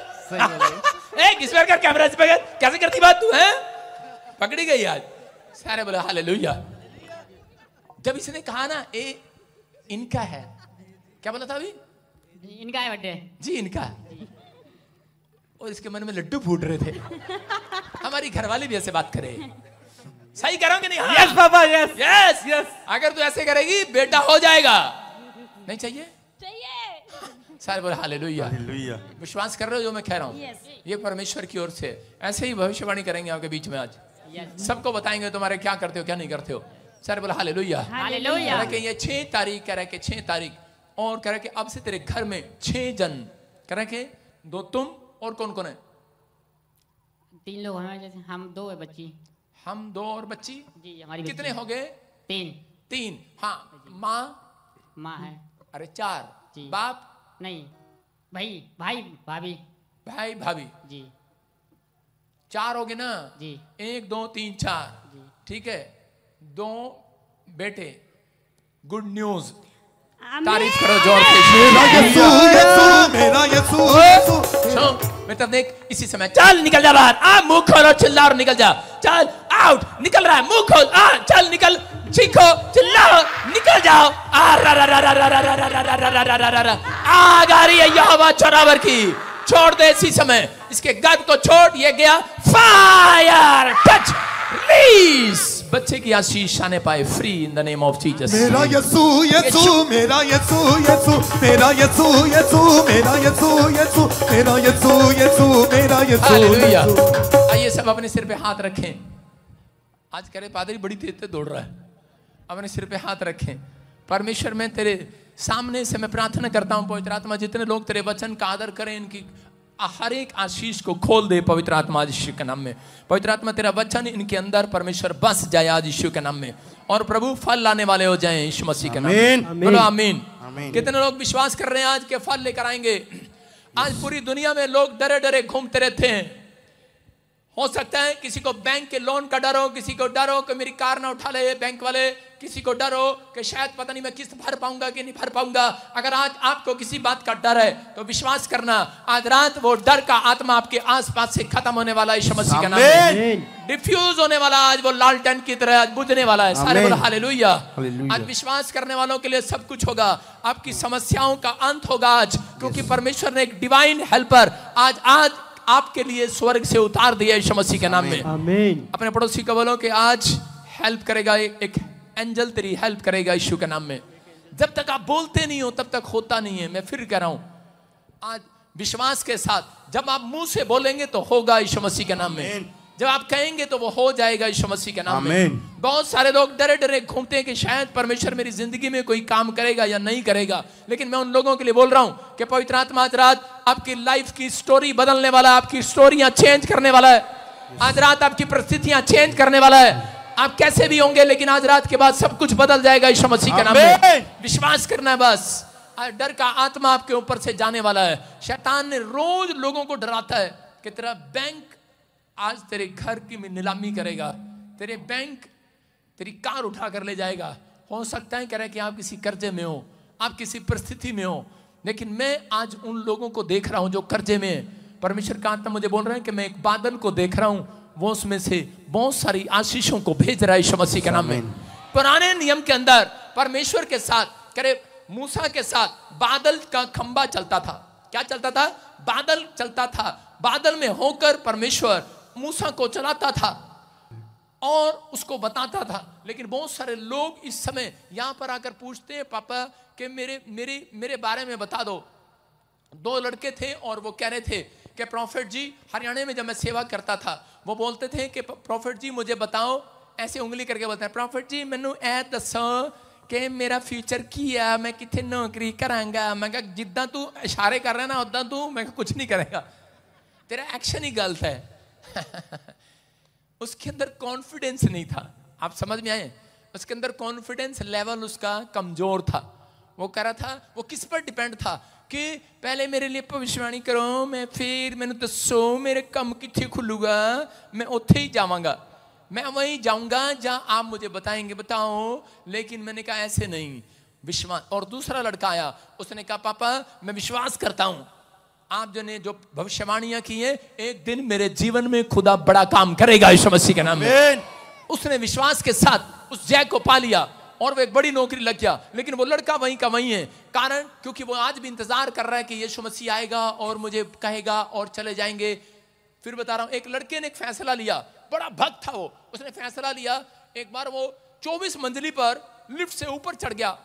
S2: एक इस पर कैमरा कैसे करती बात तू है? पकड़ी गई आज। सारे बोले हालेलुया। जब इसने कहा ना ये इनका है, क्या बोला था अभी?
S12: इनका है बर्थडे
S2: जी, इनका। और इसके मन में लड्डू फूट रहे थे। हमारी घरवाली भी ऐसे बात करे, सही करोगे नहीं? हाँ?
S10: Yes papa, yes
S2: yes yes. अगर तू ऐसे करेगी बेटा हो जाएगा। नहीं चाहिए?
S5: चाहिए।
S2: सारे बोले हालेलुया। विश्वास कर रहे हो जो मैं कह रहा हूँ? ये परमेश्वर की ओर से ऐसे ही भविष्यवाणी करेंगे आपके बीच में आज। सबको बताएंगे तुम्हारे क्या करते हो क्या नहीं करते हो। सारे बोले हालेलुया।
S12: हालेलुया।
S2: ये 6 तारीख कह रहे कि 6 तारीख और कह रहे कि अब से तेरे घर में 6 जन कह रहे कि 2 तुम और कौन कौन है?
S12: 3 लोग हमारे जैसे, हम 2 है बच्ची।
S2: हम 2 और बच्ची
S12: जी, हमारी
S2: कितने हो गए?
S12: 3।
S2: हाँ, माँ
S12: है।
S2: अरे 4
S12: जी।
S2: बाप
S12: नहीं, भाई भाभी
S2: जी 4 हो गए ना
S12: जी।
S2: 1 2 3 4 ठीक है। 2 बेटे। गुड न्यूज, तारीफ करो जोर से।
S7: मेरा यीशु
S2: मैं तब देख इसी समय चल निकल जा बाहर। मुंह खोलो, चिल्ला और निकल जा। चल आउट, निकल रहा है, मुंह खोल। चल निकल, चीखो, चिल्लाओ, निकल जाओ। आग आ रही है यहोवा चौरावर की। छोड़ दे इसी समय इसके गद को, छोड़। ये गया फायर, टच, रिलीज। बच्चे की आशीष आने पाए free in the name of Jesus.
S7: मेरा यीशु यीशु मेरा यीशु यीशु मेरा यीशु यीशु मेरा यीशु यीशु मेरा यीशु यीशु मेरा
S2: हालेलुया।
S7: यीशु।
S2: आइए सब अपने सिर पे हाथ रखें। आज कह रहे पादरी बड़ी तेज से दौड़ रहा है। अपने सिर पे हाथ रखें। परमेश्वर में तेरे सामने से मैं प्रार्थना करता हूं पवित्र आत्मा, जितने लोग तेरे वचन का आदर करें इनकी हर एक आशीष को खोल दे पवित्र आत्मा आज यीशु के नाम में। पवित्र आत्मा तेरा वचन इनके अंदर परमेश्वर बस जाए आज यीशु के नाम में, और प्रभु फल लाने वाले हो जाएं यीशु मसीह के नाम में। बोलो आमीन। कितने लोग विश्वास कर रहे हैं आज के फल लेकर आएंगे? आज पूरी दुनिया में लोग डरे डरे घूमते रहते हैं। हो सकता है किसी को बैंक के लोन का डर हो, किसी को डर हो कि मेरी कार ना उठा ले बैंक वाले, किसी को डर हो कि शायद पता नहीं मैं किस्त भर पाऊंगा कि नहीं भर पाऊंगा। अगर आज आपको किसी बात का डर है तो विश्वास करना आज रात वो डर का आत्मा आपके आसपास से खत्म होने वाला है यीशु मसीह के नाम में। डिफ्यूज होने वाला, आज वो लालटेन की तरह आज बुझने वाला है। सारे बोलो हालेलुया। आज विश्वास करने वालों के लिए सब कुछ होगा। आपकी समस्याओं का अंत होगा आज, क्योंकि परमेश्वर ने एक डिवाइन हेल्पर आज आपके लिए स्वर्ग से उतार दिया यीशु मसीह के नाम में। आमीन। अपने पड़ोसी को बोलो कि आज हेल्प करेगा, एक एंजल तेरी हेल्प करेगा यीशु के नाम में। जब तक आप बोलते नहीं हो तब तक होता नहीं है। मैं फिर कह रहा हूं, आज विश्वास के साथ जब आप मुंह से बोलेंगे तो होगा यीशु मसीह के नाम में। जब आप कहेंगे तो वो हो जाएगा यीशु मसीह के नाम में। बहुत सारे लोग डरे डरे घूमते हैं कि शायद परमेश्वर मेरी जिंदगी में कोई काम करेगा या नहीं करेगा, लेकिन मैं उन लोगों के लिए बोल रहा हूं कि पवित्र आत्मा आज रात आपकी लाइफ की स्टोरी बदलने वाला है, आपकी स्टोरियां चेंज करने वाला है। आज रात आपकी परिस्थितियां चेंज करने वाला है। आप कैसे भी होंगे लेकिन आज रात के बाद सब कुछ बदल जाएगा यीशु मसीह के नाम में। विश्वास करना है बस। आज डर का आत्मा आपके ऊपर से जाने वाला है। शैतान ने रोज लोगों को डराता है कि तेरा बैंक आज तेरे घर की नीलामी करेगा, तेरे बैंक तेरी कार उठा कर ले जाएगा। हो सकता है कह रहे कि आप किसी कर्जे में हो, आप किसी परिस्थिति में हो, लेकिन मैं आज उन लोगों को देख रहा हूं जो कर्जे में है। परमेश्वर का आत्मा मुझे बोल रहा है कि मैं एक बादल को देख रहा हूं, वो उसमें से बहुत सारी आशीषों को भेज रहा है यीशु मसीह के नाम में। पुराने नियम के अंदर परमेश्वर के साथ करे मूसा के साथ बादल का खंबा चलता था। क्या चलता था? बादल चलता था। बादल में होकर परमेश्वर मूसा को चलाता था और उसको बताता था। लेकिन बहुत सारे लोग इस समय यहां पर आकर पूछते हैं पापा कि मेरे बारे में बता दो। 2 लड़के थे और वो कह रहे थे कि प्रॉफिट जी, हरियाणा में जब मैं सेवा करता था वो बोलते थे कि प्रॉफिट जी मुझे बताओ, ऐसे उंगली करके बोलते हैं प्रॉफिट जी मैनू ऐ दसो कि मेरा फ्यूचर की है, मैं कितने नौकरी करांगा। मैं कहा जिद्दां तू इशारे कर रहा है ना उदा तू मैं कुछ नहीं करेगा, तेरा एक्शन ही गलत है। उसके अंदर कॉन्फिडेंस नहीं था। आप समझ में आए? उसके अंदर कॉन्फिडेंस लेवल उसका कमजोर था। वो कह रहा था, वो किस पर डिपेंड था कि पहले मेरे लिए भविष्यवाणी करो, मैं फिर मैंने दसो मेरे कम कितने खुलूगा, मैं उत्थे ही जावांगा, मैं वहीं जाऊंगा जहां आप मुझे बताएंगे बताओ। लेकिन मैंने कहा ऐसे नहीं, विश्वास। और दूसरा लड़का आया, उसने कहा पापा मैं विश्वास करता हूं आप जो ने जो भविष्यवाणियां की है, एक दिन मेरे जीवन में खुदा बड़ा काम करेगा यीशु मसीह के नाम में। उसने विश्वास के साथ उस जय को पा लिया और वो एक बड़ी नौकरी लग गया, लेकिन वो लड़का वहीं का वहीं है। कारण क्योंकि वो आज भी इंतजार कर रहा है कि यीशु मसीह आएगा और मुझे कहेगा और चले जाएंगे। फिर बता रहा हूं, एक लड़के ने एक फैसला लिया, बड़ा भक्त था वो, उसने फैसला लिया। एक बार वो 24 मंजिली पर लिफ्ट से ऊपर चढ़ गया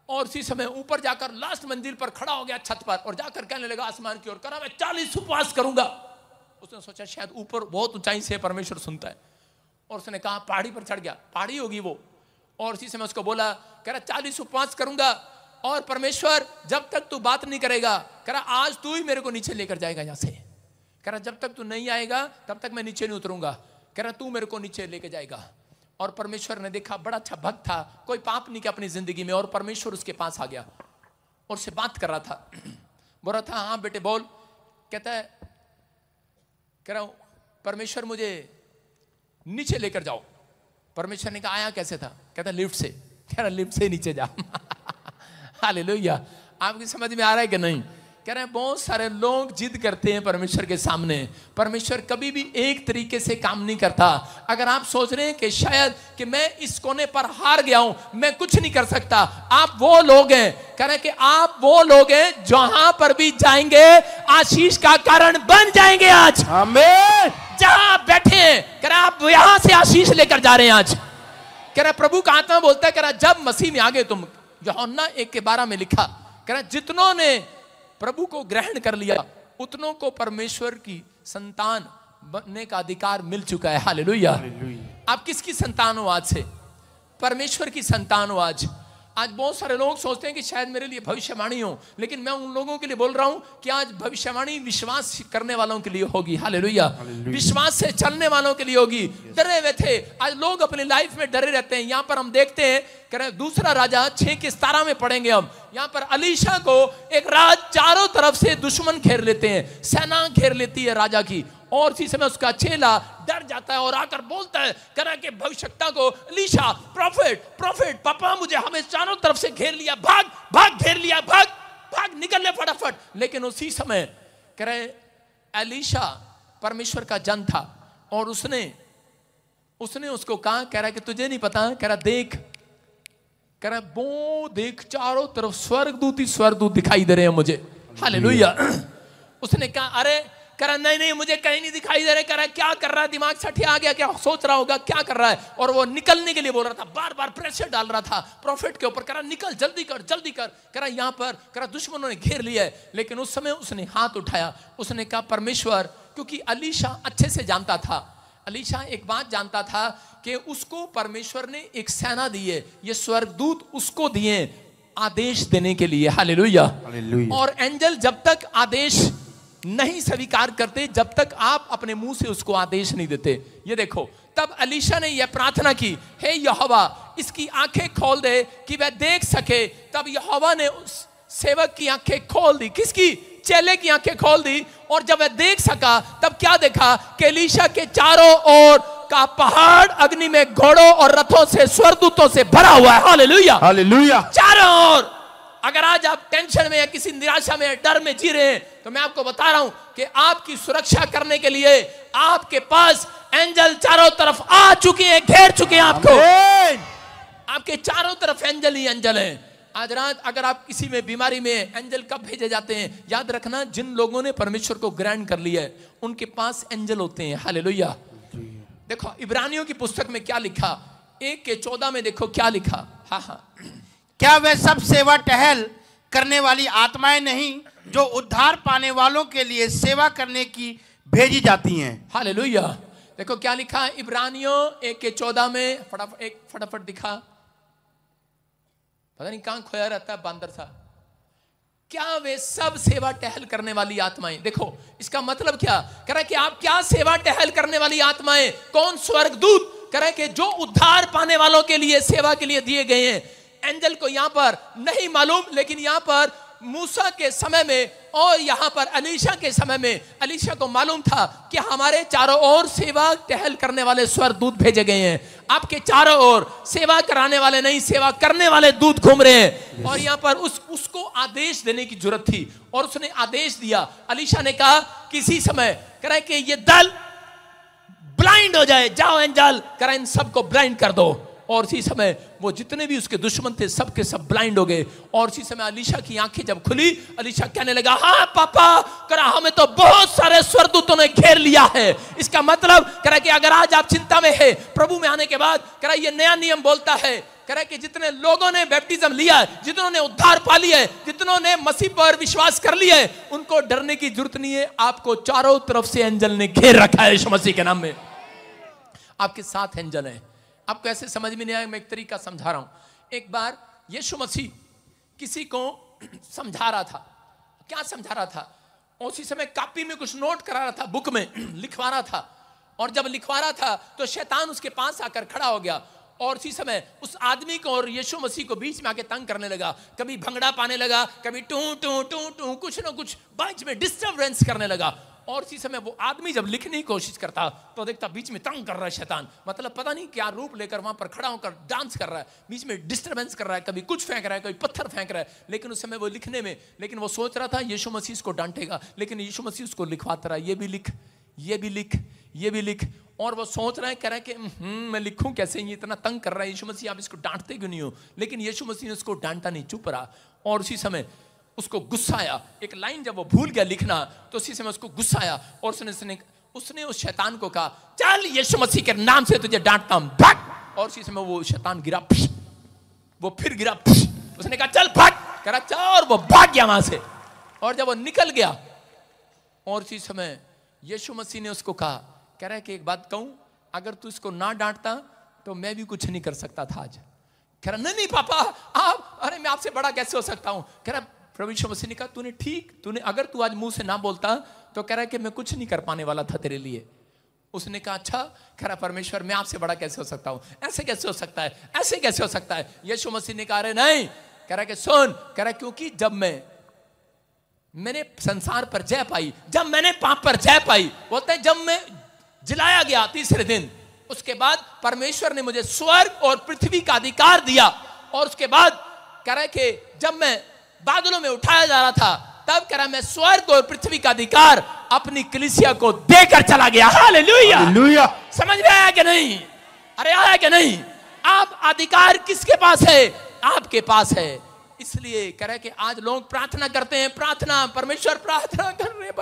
S2: और उसी समय ऊपर जाकर लास्ट मंजिल पर खड़ा हो गया छत पर और जाकर कहने लगा आसमान की ओर, करा मैं 40 उपवास करूंगा। उसने सोचा शायद ऊपर बहुत ऊंचाई से परमेश्वर सुनता है, और उसने कहा पहाड़ी पर चढ़ गया, पहाड़ी होगी वो, और उसी समय उसको बोला, कह रहा 40 उपवास करूंगा और परमेश्वर जब तक तू बात नहीं करेगा, कह रहा आज तू ही मेरे को नीचे लेकर जाएगा यहां से, कह रहा जब तक तू नहीं आएगा तब तक मैं नीचे नहीं उतरूंगा, कह रहा तू मेरे को नीचे लेके जाएगा। और परमेश्वर ने देखा बड़ा अच्छा भक्त था, कोई पाप नहीं किया अपनी जिंदगी में, और परमेश्वर उसके पास आ गया और उससे बात कर रहा था, बोल रहा था हाँ बेटे बोल। कहता है, कह रहा हूं परमेश्वर मुझे नीचे लेकर जाओ। परमेश्वर ने कहा आया कैसे था? कहता लिफ्ट से। कह रहा लिफ्ट से नीचे जा। हालेलुया। आपकी समझ में आ रहा है कि नहीं? कह रहे हैं बहुत सारे लोग जिद करते हैं परमेश्वर के सामने, परमेश्वर कभी भी एक तरीके से काम नहीं करता। अगर आप सोच रहे हैं कि शायद कि मैं इस कोने पर हार गया हूं, मैं कुछ नहीं कर सकता, आप वो लोग हैं, कह रहे हैं कि आप वो लोग हैं जहां पर भी जाएंगे आशीष का कारण बन जाएंगे। आज आमीन। जहां आप बैठे हैं, कह रहे आप यहां से आशीष लेकर जा रहे हैं आज। कह रहे प्रभु का आत्मा बोलता है, कह रहा जब मसीह में आ गए तुम, यूहन्ना 1:12 में लिखा, कह रहा जितनों ने प्रभु को ग्रहण कर लिया उतनों को परमेश्वर की संतान बनने का अधिकार मिल चुका है। हालेलुया। आप किसकी संतान हो? आज से परमेश्वर की संतान हो। आज बहुत सारे लोग सोचते हैं कि शायद मेरे लिए भविष्यवाणी हो, लेकिन मैं उन लोगों के लिए बोल रहा हूं कि आज भविष्यवाणी विश्वास करने वालों के लिए होगी। हालेलुया। विश्वास से चलने वालों के लिए होगी। डरे हुए थे, आज लोग अपनी लाइफ में डरे रहते हैं। यहां पर हम देखते हैं, कह रहे दूसरा राजा 6:17 में पढ़ेंगे हम, यहां पर अलीशा को एक राज चारों तरफ से दुश्मन घेर लेते हैं, सेना घेर लेती है राजा की, और इसी समय उसका चेला डर जाता है और आकर बोलता है, कह रहा कि भविष्यवक्ता को, अलीशा प्रॉफिट पापा मुझे हमें चारों तरफ से घेर लिया, भाग घेर लिया, भाग निकल ले फटाफट। लेकिन उसी समय कह रहे अलीशा परमेश्वर का जन था और उसने उसको कहा, कह रहा कि तुझे नहीं पता, कह रहा देख, कह रहा वो देख चारों तरफ स्वर्गदूत ही स्वर्गदूत दिखाई दे रहे हैं मुझे। हालेलुया। उसने कहा अरे, कह रहा नहीं मुझे कहीं नहीं दिखाई दे रहा। कह रहा क्या कर रहा है, दिमाग सठिया आ गया, क्या सोच रहा होगा, क्या कर रहा है? और वो निकलने के लिए बोल रहा था, बार बार प्रेशर डाल रहा था प्रॉफिट के ऊपर, कह रहा निकल जल्दी कर। कह रहा यहाँ पर, कह रहा दुश्मनों ने घेर लिया है। लेकिन उस समय उसने हाथ उठाया, उसने कहा परमेश्वर, क्योंकि अलीशा अच्छे से जानता था, अलीशा एक बात जानता था कि उसको परमेश्वर ने एक सेना दी है, ये स्वर्गदूत उसको दिए आदेश देने के लिए। हालेलुया। और एंजल जब तक आदेश नहीं स्वीकार करते, जब तक आप अपने मुंह से उसको आदेश नहीं देते। ये देखो, तब अलीशा ने यह प्रार्थना की, हे यहोवा इसकी आंखें खोल दे कि वह देख सके। तब यहोवा ने उस सेवक की आंखें खोल दी। किसकी? चेले की आंखें खोल दी। और जब वह देख सका तब क्या देखा कि अलीशा के चारों ओर का पहाड़ अग्नि में घोड़ों और रथों से, स्वर्गदूतों से भरा हुआ है। Hallelujah, hallelujah. चारों ओर। अगर आज आप टेंशन में या किसी निराशा में, डर में जी रहे हैं, तो मैं आपको बता रहा हूं कि आपकी सुरक्षा करने के लिए आपके पास एंजल चारों तरफ आ चुके हैं, घेर चुके हैं आपको। आपके चारों तरफ एंजल ही एंजल हैं। आज रात अगर आप किसी में बीमारी में, एंजल कब भेजे जाते हैं? याद रखना, जिन लोगों ने परमेश्वर को ग्रहण कर लिया है उनके पास एंजल होते हैं। हालेलुया। देखो इब्रानियों की पुस्तक में क्या लिखा, 1:14 में देखो क्या लिखा। हाँ,
S13: क्या वे सब सेवा टहल करने वाली आत्माएं नहीं जो उद्धार पाने वालों के लिए सेवा करने की भेजी जाती हैं?
S2: हालेलुया। देखो क्या लिखा है इब्रानियों 1:14 में, फटाफट दिखा, पता नहीं कहां खोया रहता है बांदर सा। क्या वे सब सेवा टहल करने वाली आत्माएं? देखो इसका मतलब क्या कह रहा है कि आप क्या सेवा टहल करने वाली आत्माएं? कौन? स्वर्गदूत। कह रहा है कि जो उद्धार पाने वालों के लिए सेवा के लिए दिए गए हैं। एंजल को यहां पर नहीं मालूम, लेकिन यहां पर मूसा के समय में और यहां पर अलीशा के समय में अलीशा को मालूम था कि हमारे चारों ओर सेवा टहल करने वाले स्वर्गदूत भेजे गए हैं। आपके चारों ओर सेवा कराने वाले नहीं, सेवा करने वाले दूत घूम रहे हैं। और यहां पर उसको आदेश देने की जरूरत थी और उसने आदेश दिया। अलीशा ने कहा किसी समय कह रहा है कि ये दल ब्लाइंड हो जाए, जाओ एंजल, कह रहा इन सबको ब्लाइंड कर दो। और इसी समय वो जितने भी उसके दुश्मन थे सब के सब ब्लाइंड हो गए। और इसी समय अलीशा की आंखें जब खुली, अलीशा कहने लगा, हाँ पापा, करा हमें तो बहुत सारे स्वर्गदूतों ने घेर लिया है। इसका मतलब करा कि अगर आज आप चिंता में है, प्रभु में आने के बाद करा ये नया नियम बोलता है करा कि जितने लोगों ने बैप्टिज्म लिया है, जितनों ने उद्धार पा लिया है, जितनों ने मसीह पर विश्वास कर लिया है, उनको डरने की जरूरत नहीं है। आपको चारों तरफ से एंजल ने घेर रखा है यीशु मसीह के नाम में। आपके साथ एंजल है। आपको ऐसे समझ में नहीं आया, मैं एक तरीका समझा रहा हूं। एक बार यीशु मसीह किसी को समझा रहा था। क्या समझा रहा था? उसी समय कॉपी में कुछ नोट करा रहा था, बुक में लिखवा रहा था। और जब लिखवा रहा था तो शैतान उसके पास आकर खड़ा हो गया और उसी समय उस आदमी को और यीशु मसीह को बीच में आके तंग करने लगा। कभी भंगड़ा पाने लगा, कभी टू टू टू टू कुछ ना कुछ बीच में डिस्टर्बेंस करने लगा। और इसी समय वो आदमी जब लिखने की कोशिश करता तो देखता बीच में तंग कर रहा है शैतान, मतलब पता नहीं क्या रूप लेकर वहां पर खड़ा होकर डांस कर रहा है, बीच में डिस्टर्बेंस कर रहा है, कभी कुछ फेंक रहा है, कभी पत्थर फेंक रहा है। लेकिन उस समय वो लिखने में, लेकिन वो सोच रहा था यीशु मसीह इसको डांटेगा, लेकिन यीशु मसीह उसको लिखवाता रहा, ये भी लिख, ये भी लिख, ये भी लिख। और वो सोच रहा है, कह रहा है कि मैं लिखूं कैसे, ये इतना तंग कर रहा है यीशु मसीह, आप इसको डांटते क्यों नहीं हो? लेकिन यीशु मसीह ने उसको डांटा नहीं, चुप रहा। और उसी समय उसको गुस्सा आया। एक लाइन जब वो भूल गया लिखना तो उसी समय उसको गुस्सा आया और उसने उस शैतान को कहा, चल यीशु मसीह के नाम से तुझे डांटता हूं, भाग। और उसी समय वो शैतान गिरा, वो फिर गिरा, उसने कहा चल भाग, करा चल, और वो भाग गया वहां से। और जब वो निकल गया और उसी समय यीशु मसीह ने उसको कहा, कह रहा है कि एक बात कहूं, अगर तू इसको ना डांटता तो मैं भी कुछ नहीं कर सकता था आज। कह रहा नहीं पापा आप, अरे मैं आपसे बड़ा कैसे हो सकता हूं? कह रहा प्रभु यीशु मसीह ने कहा तूने अगर तू आज मुंह से ना बोलता तो कह रहा है कि मैं कुछ नहीं कर पाने वाला था तेरे लिए। उसने कहा अच्छा, कह रहा परमेश्वर मैं आपसे बड़ा कैसे हो सकता हूं? ऐसे कैसे हो सकता है, ऐसे कैसे हो सकता है? यीशु मसीह ने कहा नहीं, कह रहा कि सुन, कह रहा क्योंकि जब मैंने संसार पर जय पाई, जब मैंने पाप पर जय पाई, बोलते हैं जब मैं जिलाया गया तीसरे दिन, उसके बाद परमेश्वर ने मुझे स्वर्ग और पृथ्वी का अधिकार दिया। और उसके बाद कह रहा है कि जब मैं बादलों में उठाया जा रहा था तब कह रहा मैं स्वर्ग और पृथ्वी का अधिकार अपनी कलीसिया को देकर चला गया। Hallelujah, hallelujah. समझ में आया कि नहीं? अरे आया कि नहीं? आप अधिकार किसके पास है? आपके पास है। इसलिए कह रहा है कि आज लोग प्रार्थना करते हैं, प्रार्थना, परमेश्वर प्रार्थना कर रहे हैं,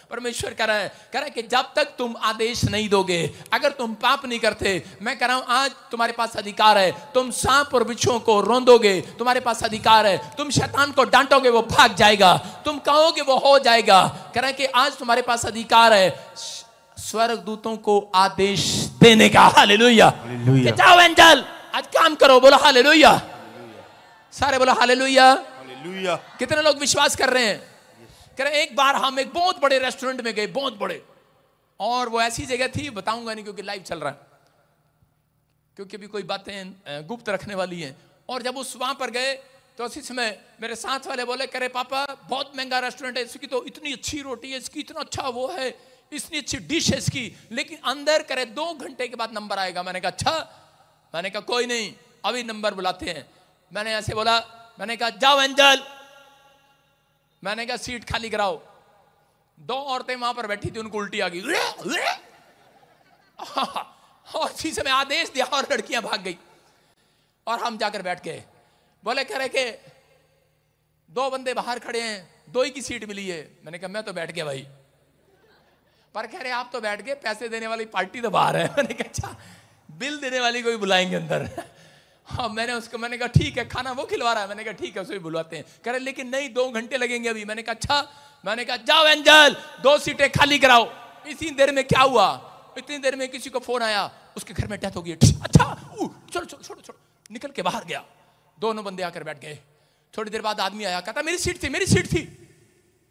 S2: परमेश्वर कह रहा है कि जब तक तुम आदेश नहीं दोगे, अगर तुम पाप नहीं करते, मैं कह रहा हूं आज तुम्हारे पास अधिकार है। तुम सांप और बिच्छुओं को रौंदोगे, तुम्हारे पास अधिकार है। तुम शैतान को डांटोगे, वो भाग जाएगा। तुम कहोगे, वो हो जाएगा। कह रहा है कि आज तुम्हारे पास अधिकार है स्वर्गदूतों को आदेश देने का। Hallelujah, hallelujah. जाओ एंजल, आज काम करो। बोलो हालेलुया, सारे बोलो हालेलुया, हालेलुया। कितने लोग विश्वास कर रहे हैं? कह रहे एक बार हम एक बहुत बड़े रेस्टोरेंट में गए, बहुत बड़े, और वो ऐसी जगह थी, बताऊंगा नहीं क्योंकि लाइव चल रहा है, क्योंकि अभी कोई बातें गुप्त रखने वाली हैं। और जब उस वहां पर गए तो उसी समय मेरे साथ वाले बोले, करे पापा बहुत महंगा रेस्टोरेंट है, इसकी तो इतनी अच्छी रोटी है, इसकी इतना अच्छा वो है, इतनी अच्छी डिश है इसकी, लेकिन अंदर करे 2 घंटे के बाद नंबर आएगा। मैंने कहा अच्छा, मैंने कहा कोई नहीं, अभी नंबर बुलाते हैं। मैंने ऐसे बोला, मैंने कहा जाओ एंजल, मैंने कहा सीट खाली कराओ। 2 औरतें वहां पर बैठी थी, उनको उल्टी आ गई और इसी समय आदेश दिया और लड़कियां भाग गई और हम जाकर बैठ गए। बोले कह रहे कि 2 बंदे बाहर खड़े हैं, 2 ही की सीट मिली है। मैंने कहा मैं तो बैठ गया भाई, पर कह रहे आप तो बैठ गए, पैसे देने वाली पार्टी तो बाहर है। मैंने कहा अच्छा, बिल देने वाली को भी बुलाएंगे अंदर। हाँ, मैंने कहा ठीक है, खाना वो खिलवा रहा है। मैंने कहा ठीक है, उसे भी बुलवाते हैं। कह रहे लेकिन नहीं, 2 घंटे लगेंगे अभी। मैंने कहा अच्छा, मैंने कहा जाओ एंजल 2 सीटें खाली कराओ। इतनी देर में क्या हुआ, इतनी देर में किसी को फोन आया, उसके घर में डेथ हो गई। अच्छा चलो चलो छोड़ो छोड़ो, निकल के बाहर गया। 2 बंदे आकर बैठ गए। थोड़ी देर बाद आदमी आया, कहता मेरी सीट थी, मेरी सीट थी।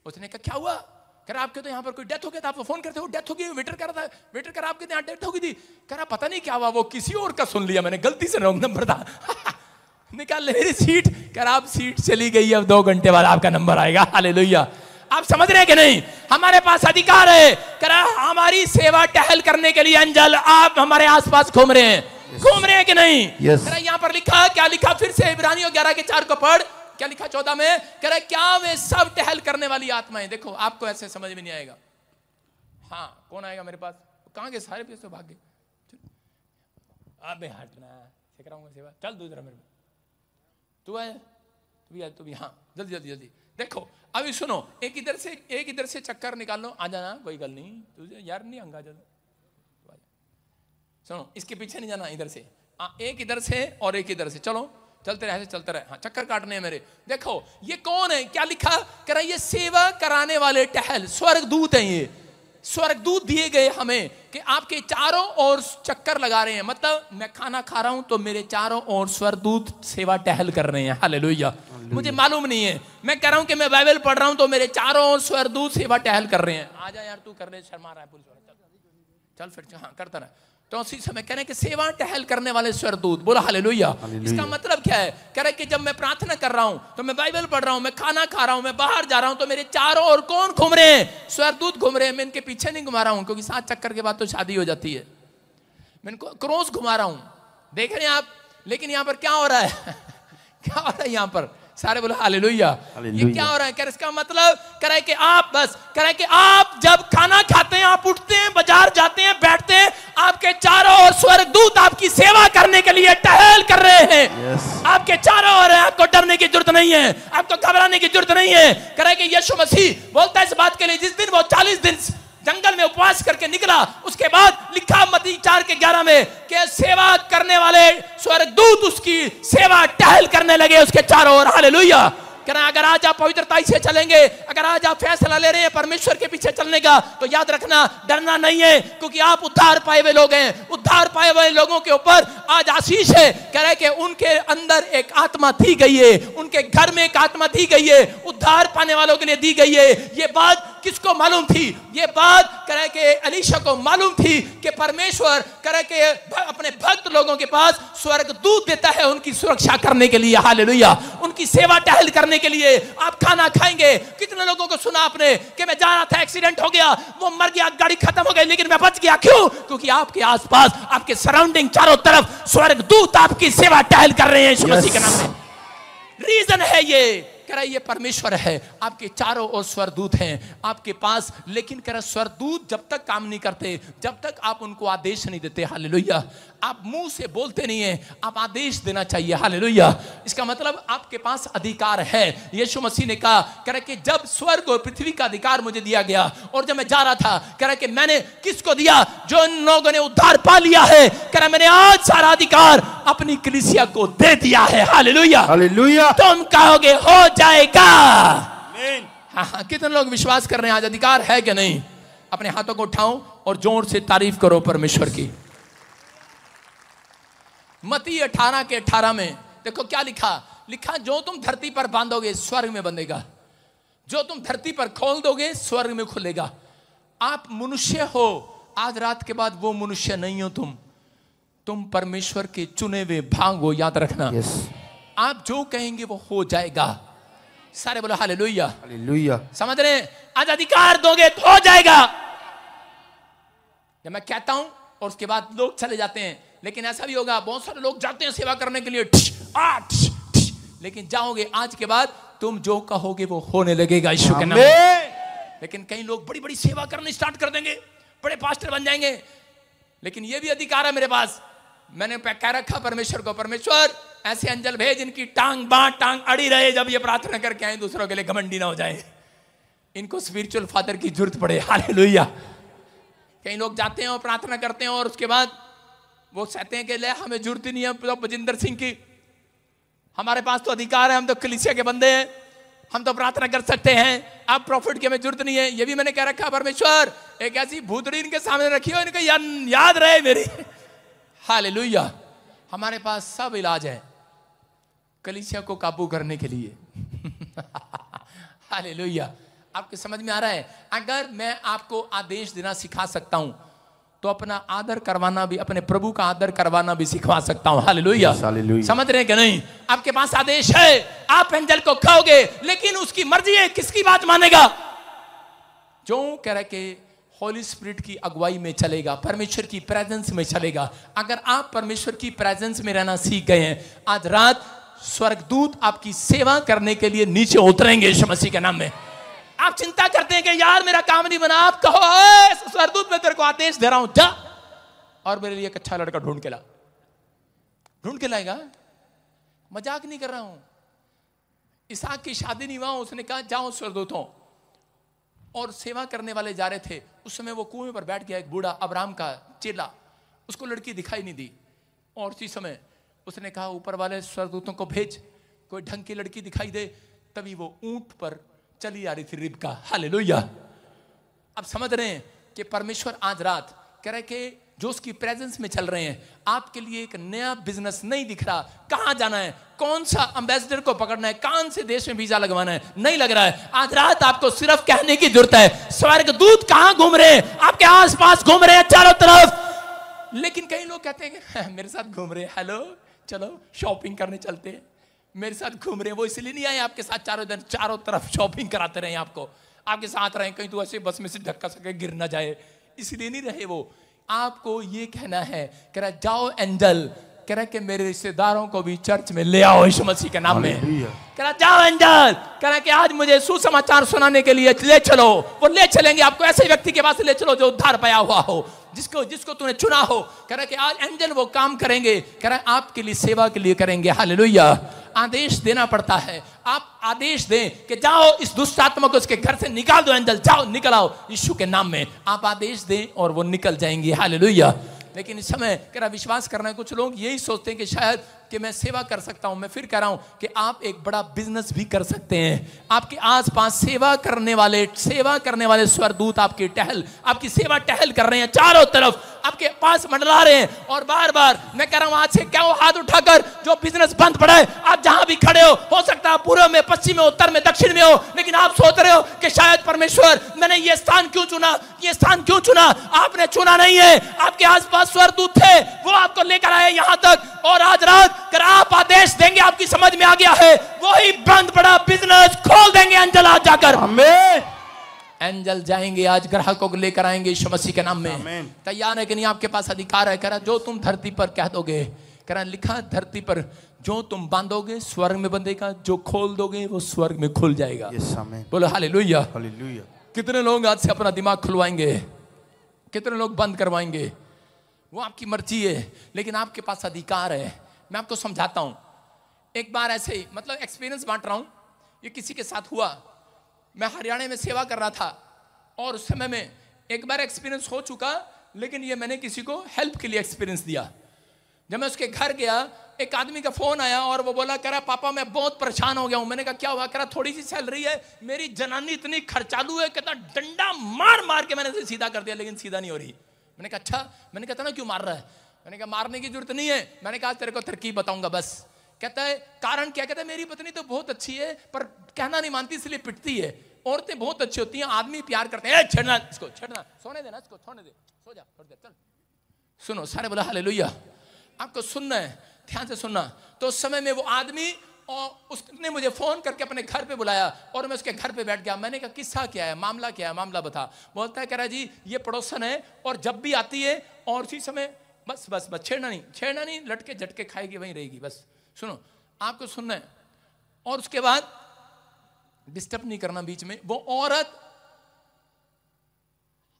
S2: उसने कहा क्या हुआ? कह रहा आपके तो यहाँ पर कोई डेथ हो गया था, आपको फोन करते हो डेथ हो गई, वेटर कर रहा था, वेटर कर आपके यहाँ डेथ हो गई थी। कह रहा पता नहीं क्या हुआ, वो किसी और का सुन लिया मैंने, गलती से रॉन्ग नंबर था। निकाल ले मेरी सीट। कह रहा आप सीट चली गई, अब 2 घंटे बाद आपका नंबर आएगा। हालेलुया। आप समझ रहे हैं कि नहीं? हमारे पास अधिकार है। कह रहा हमारी सेवा टहल करने के लिए एंजल आप हमारे आसपास घूम रहे हैं, घूम रहे हैं कि नहीं? yes. कह रहा यहाँ पर लिखा, क्या लिखा फिर से, इब्रानियों 11:4 को पढ़, क्या लिखा 14 में? कह रहा क्या वे सब टहल करने वाली आत्माएं। देखो आपको ऐसे समझ में नहीं आएगा। हाँ कौन आएगा मेरे पास? कहां गए सारे? पैसे भाग गए। अबे हटना, कैसे कराऊंगा सेवा, चल दूसरा मेरे में, तू आया, तू भी, हाँ जल्दी जल्दी जल्दी। देखो अभी सुनो, एक इधर से चक्कर निकाल लो, आ जाना कोई गल नहीं, तुझे यार नहीं अंगा जा, सुनो इसके पीछे नहीं जाना, इधर से एक इधर से और एक इधर से, चलो चलते रहे, चलते रहे, हाँ चक्कर काटने हैं मेरे। देखो ये कौन है, क्या लिखा कह रहा है, ये सेवा कराने वाले टहल स्वर्गदूत हैं, ये स्वर्गदूत दिए गए हमें कि आपके चारों ओर चक्कर लगा रहे हैं। मतलब मैं खाना खा रहा हूं तो मेरे चारों ओर स्वर्गदूत सेवा टहल कर रहे हैं, हालेलुया। मुझे मालूम नहीं है, मैं कह रहा हूं कि मैं बाइबल पढ़ रहा हूं तो मेरे चारों ओर स्वर्गदूत सेवा टहल कर रहे हैं। आजा यार तू कर रहे, शर्मा रहा है पुलिस वाला, चल फिर, हाँ करता रहा। तो उसी समय कह रहे हैं कि सेवा टहल करने वाले स्वर्गदूत, बोला हालेलुया। इसका मतलब क्या है, कह रहे कि जब मैं प्रार्थना कर रहा हूं तो मैं बाइबल पढ़ रहा हूं, मैं खाना खा रहा हूं, मैं बाहर जा रहा हूं तो मेरे चारों ओर कौन घूम रहे हैं, स्वर्गदूत घूम रहे हैं। मैं इनके पीछे नहीं घुमा रहा हूं, क्योंकि 7 चक्कर के बाद तो शादी हो जाती है। मैं इनको क्रॉस घुमा रहा हूं, देख रहे हैं आप। लेकिन यहां पर क्या हो रहा है क्या हो रहा है यहां पर, सारे बोले हालेलुया। ये क्या हो रहा है, इसका मतलब कह कि आप बस कह कि आप जब खाना खाते हैं, आप उठते हैं, बाजार जाते हैं, बैठते हैं, आपके चारों ओर स्वर्गदूत आपकी सेवा करने के लिए टहल कर रहे हैं। आपके चारों ओर है, आपको डरने की जरूरत नहीं है, आपको घबराने की जरूरत नहीं है। कह कि यीशु मसीह बोलता है इस बात के लिए, जिस दिन वो 40 दिन जंगल में उपवास करके निकला, उसके बाद लिखा मत्ती 4:11 में कि सेवा करने वाले स्वर्गदूत उसकी सेवा टहल करने लगे उसके चारों ओर, हालेलुया। कहना अगर आज आप पवित्रता से चलेंगे, अगर आज आप फैसला ले रहे हैं परमेश्वर के पीछे चलने का, तो याद रखना डरना नहीं है, क्योंकि आप उद्धार पाए हुए लोग हैं। उद्धार पाए हुए लोगों के ऊपर आज आशीष है। कह रहे कि उनके अंदर एक आत्मा दी गई है, उनके घर में एक आत्मा दी गई है, उद्धार पाने वालों के लिए दी गई है। ये बात किसको मालूम थी, ये बात कह रहे कि एलीशा को मालूम थी कि परमेश्वर कह रहे कि अपने भक्त लोगों के पास स्वर्गदूत देता है उनकी सुरक्षा करने के लिए, हालेलुया, उनकी सेवा टहल करने के लिए। आप खाना खाएंगे, कितने लोगों को सुना आपने कि मैं जा रहा था, एक्सीडेंट हो गया, वो मर गया, गाड़ी खत्म हो गई, लेकिन मैं बच गया। क्यों? क्योंकि आपके आसपास, आपके सराउंडिंग चारों तरफ स्वर्गदूत आपकी सेवा टहल कर रहे हैं यीशु मसीह के नाम में। रीजन है ये, कह रहा ये परमेश्वर है, आपके चारों ओर स्वर्गदूत हैं आपके पास। लेकिन कह रहा स्वर्गदूत जब तक काम नहीं करते, जब तक आप उनको आदेश नहीं देते, हालेलुया। आप मुंह से बोलते नहीं है, आप आदेश देना चाहिए, हालेलुया। इसका मतलब आपके पास अधिकार है। यीशु मसीह ने कहा, कह रहा कि जब स्वर्ग और पृथ्वी का अधिकार मुझे दिया गया, और जब मैं जा रहा था, कह रहा कि मैंने किसको दिया, जो इन लोगों ने उद्धार पा लिया है, कह रहा मैंने आज सारा अधिकार अपनी कलीसिया को दे दिया है, हालेलुया, हालेलुया। तुम कहोगे हो जाएगा। हाँ, कितने लोग विश्वास कर रहे हैं आज अधिकार है कि नहीं? अपने हाथों को उठाओ और जोर से तारीफ करो परमेश्वर की। मत्ती 18:18 में देखो क्या लिखा, जो तुम धरती पर बांधोगे स्वर्ग में बंधेगा, जो तुम धरती पर खोल दोगे स्वर्ग में खुलेगा। आप मनुष्य हो, आज रात के बाद वो मनुष्य नहीं हो, तुम परमेश्वर के चुने हुए भाग हो, याद रखना। आप जो कहेंगे वो हो जाएगा। सारे बोलो हालेलुया, हालेलुया। समझ रहे हैं? आज अधिकार दोगे तो हो जाएगा। जब मैं कहता हूं और उसके बाद लोग चले जाते हैं, लेकिन ऐसा भी होगा, बहुत सारे लोग जाते हैं सेवा करने के लिए, लेकिन जाओगे आज के बाद तुम जो कहोगे वो होने लगेगा यीशु के नाम में। लेकिन कई लोग बड़ी बड़ी सेवा करनी स्टार्ट कर देंगे, बड़े पास्टर बन जाएंगे, लेकिन ये भी अधिकार है मेरे पास। मैंने कह रखा परमेश्वर को, परमेश्वर ऐसे अंजल भेज इनकी टांग अड़ी रहे, जब ये प्रार्थना करके आए दूसरों के लिए घमंडी ना हो जाए, इनको स्पिरिचुअल फादर की जरूरत पड़े, हालेलुया। कई लोग जाते हैं और प्रार्थना करते हैं और उसके बाद वो कहते हैं कि ले हमें जरूरत ही नहीं है तो बजिंदर सिंह की, हमारे पास तो अधिकार है, हम तो कलीसिया के बंदे हैं, हम तो प्रार्थना कर सकते हैं, अब प्रॉफिट की हमें जरूरत नहीं है। ये भी मैंने कह रखा परमेश्वर एक ऐसी भूतड़ी इनके सामने रखी हो, इनका याद रहे मेरी, हालेलुया। हमारे पास सब इलाज है कलीसिया को काबू करने के लिए हालेलुया। आपके समझ में आ रहा है? अगर मैं आपको आदेश देना सिखा सकता हूं तो अपना आदर करवाना भी, अपने प्रभु का आदर करवाना भी सिखवा सकता हूं, हालेलुया। समझ रहे हैं कि नहीं? आपके पास आदेश है, आप एंजल को खाओगे, लेकिन उसकी मर्जी है, किसकी बात मानेगा? जो कह रहे कि होली स्पिरिट की अगुवाई में चलेगा, परमेश्वर की प्रेजेंस में चलेगा। अगर आप परमेश्वर की प्रेजेंस में रहना सीख गए हैं, आज रात स्वर्गदूत आपकी सेवा करने के लिए नीचे उतरेंगे यीशु मसीह के नाम में। आप चिंता करते हैं कि यार मेरा काम नहीं बना, आप कहो स्वर्गदूत मैं तेरे को आदेश दे रहा हूं, जा और मेरे लिए एक अच्छा लड़का ढूंढ के ला। ढूंढ के लाएगा। मजाक नहीं कर रहा हूं। इसहाक की शादी नहीं हुआ, उसने कहा जाओ स्वर्गदूतों, और सेवा करने वाले जा रहे थे। उस समय वो कुएं पर बैठ गया, एक बूढ़ा अब्राहम का चेला, उसको लड़की दिखाई नहीं दी। और उसी समय उसने कहा ऊपर वाले स्वर्गदूतों को भेज, कोई ढंग की लड़की दिखाई दे। तभी वो ऊंट पर चली आ रही थी रिबका। हालेलुया। अब समझ रहे हैं कि परमेश्वर आज रात कह रहे कि जो उसकी प्रेजेंस में चल रहे हैं, आपके लिए एक नया बिजनेस नहीं दिख रहा। कहां जाना है, कौन सा एम्बेसडर को पकड़ना है, कौन से देश में वीजा लगवाना है, नहीं लग रहा है। आज रात आपको सिर्फ कहने की जरूरत है, स्वर्गदूत कहां घूम रहे हैं, आपके आसपास घूम रहे हैं चारों तरफ। लेकिन कई लोग कहते हैं कि मेरे साथ घूम रहे हैं, हेलो चलो शॉपिंग करने चलते हैं, मेरे साथ घूम रहे हैं। वो इसलिए नहीं आए आपके साथ चारों दिन, चारों तरफ शॉपिंग कराते रहे आपको, आपके साथ रहे, कहीं तो ऐसे बस में से धक्का सके गिर ना जाए, इसलिए नहीं रहे वो। आपको ये कहना है, कह रहा जाओ एंजल, कह रहा कि मेरे रिश्तेदारों को भी चर्च में ले आओ यीशु मसीह के नाम में। कह रहा जाओ एंजल, कह रहा कि आज मुझे सुसमाचार सुनाने के लिए ले चलो। वो ले चलेंगे आपको, ऐसे व्यक्ति के पास ले चलो जो उद्धार पाया हुआ हो, जिसको तूने चुना हो। कह रहा कि आज एंजल वो काम करेंगे, कह रहा आपके लिए, सेवा के लिए करेंगे। हालेलुया। आदेश देना पड़ता है। आप आदेश दें कि जाओ इस दुष्ट आत्मा को उसके घर से निकाल दो, एंजल जाओ निकल आओ यीशु के नाम में। आप आदेश दें और वो निकल जाएंगे। हालेलुया। लेकिन इस समय कह रहा विश्वास करना है, कुछ लोग यही सोचते हैं कि शायद कि मैं सेवा कर सकता हूं। मैं फिर कह रहा हूं कि आप एक बड़ा बिजनेस भी कर सकते हैं। आपके आसपास सेवा करने वाले स्वर्गदूत आपकी सेवा टहल कर रहे हैं, चारों तरफ आपके पास मंडरा रहे हैं। और बार बार मैं कह रहा हूं, आज से क्या हो, हाथ उठाकर जो बिजनेस बंद पड़ा है, आप जहां भी खड़े हो सकता है पूर्व में, पश्चिम में, उत्तर में, दक्षिण में हो, लेकिन आप सोच रहे हो कि शायद परमेश्वर मैंने ये स्थान क्यों चुना, ये स्थान क्यों चुना। आपने चुना नहीं है, आपके आसपास स्वर्गदूत थे, वो आपको लेकर आए यहां तक। और आज रात अगर आप आदेश देंगे, आपकी समझ में आ गया है, वही बंद पड़ा बिजनेस खोल देंगे एंजल आज जाकर। आमीन। एंजल जाएंगे आज, ग्राहकों को लेकर आएंगे यीशु मसीह के नाम में। तैयार है कि नहीं? आपके पास अधिकार है। कह रहा जो तुम धरती पर कह दोगे, कह रहा लिखा धरती पर जो तुम बांधोगे स्वर्ग में बंधेगा, जो खोल दोगे वो स्वर्ग में खुल जाएगा। बोलो हालेलुया। हालेलुया। कितने लोग आज से अपना दिमाग खुलवाएंगे, कितने लोग बंद करवाएंगे, वो आपकी मर्जी है, लेकिन आपके पास अधिकार है। मैं आपको समझाता हूं। एक बार ऐसे ही, मतलब एक्सपीरियंस बांट रहा हूं, ये किसी के साथ हुआ। मैं हरियाणा में सेवा कर रहा था और उस समय में एक बार एक्सपीरियंस हो चुका, लेकिन ये मैंने किसी को हेल्प के लिए एक्सपीरियंस दिया। जब मैं उसके घर गया, एक आदमी का फोन आया और वो बोला, कह रहा पापा मैं बहुत परेशान हो गया हूं। मैंने कहा क्या हुआ? कह रहा थोड़ी सी सैलरी है, मेरी जनानी इतनी खर्चालू है, कहता डंडा मार मार के मैंने सीधा कर दिया, लेकिन सीधा नहीं हो रही। मैंने कहा अच्छा। मैंने कहता ना क्यों मार रहा है? मैंने कहा मारने की जरूरत नहीं है। मैंने कहा तेरे को तरकीब बताऊंगा बस। कहता है कारण क्या? कहता है मेरी पत्नी तो बहुत अच्छी है पर कहना नहीं मानती इसलिए पिटती है। औरतें बहुत अच्छी होती हैं, आदमी प्यार करते हैं, छेड़ना इसको, छेड़ना, सोने देना इसको, छोड़ने दे, सो जा थोड़ी देर, चल। सुनो, सारे बोला हालेलुया। आपको सुनना है, ध्यान से सुनना। तो उस समय में वो आदमी और उसने मुझे फोन करके अपने घर पे बुलाया और मैं उसके घर पे बैठ गया। मैंने कहा किस्सा क्या है, मामला क्या है, मामला बता। बोलता है कह रहा जी ये पड़ोसन है और जब भी आती है और उसी समय बस बस बस छेड़ना नहीं, लटके झटके खाएगी, वहीं रहेगी बस। सुनो, आपको सुनना है। और उसके बाद डिस्टर्ब नहीं करना बीच में। वो औरत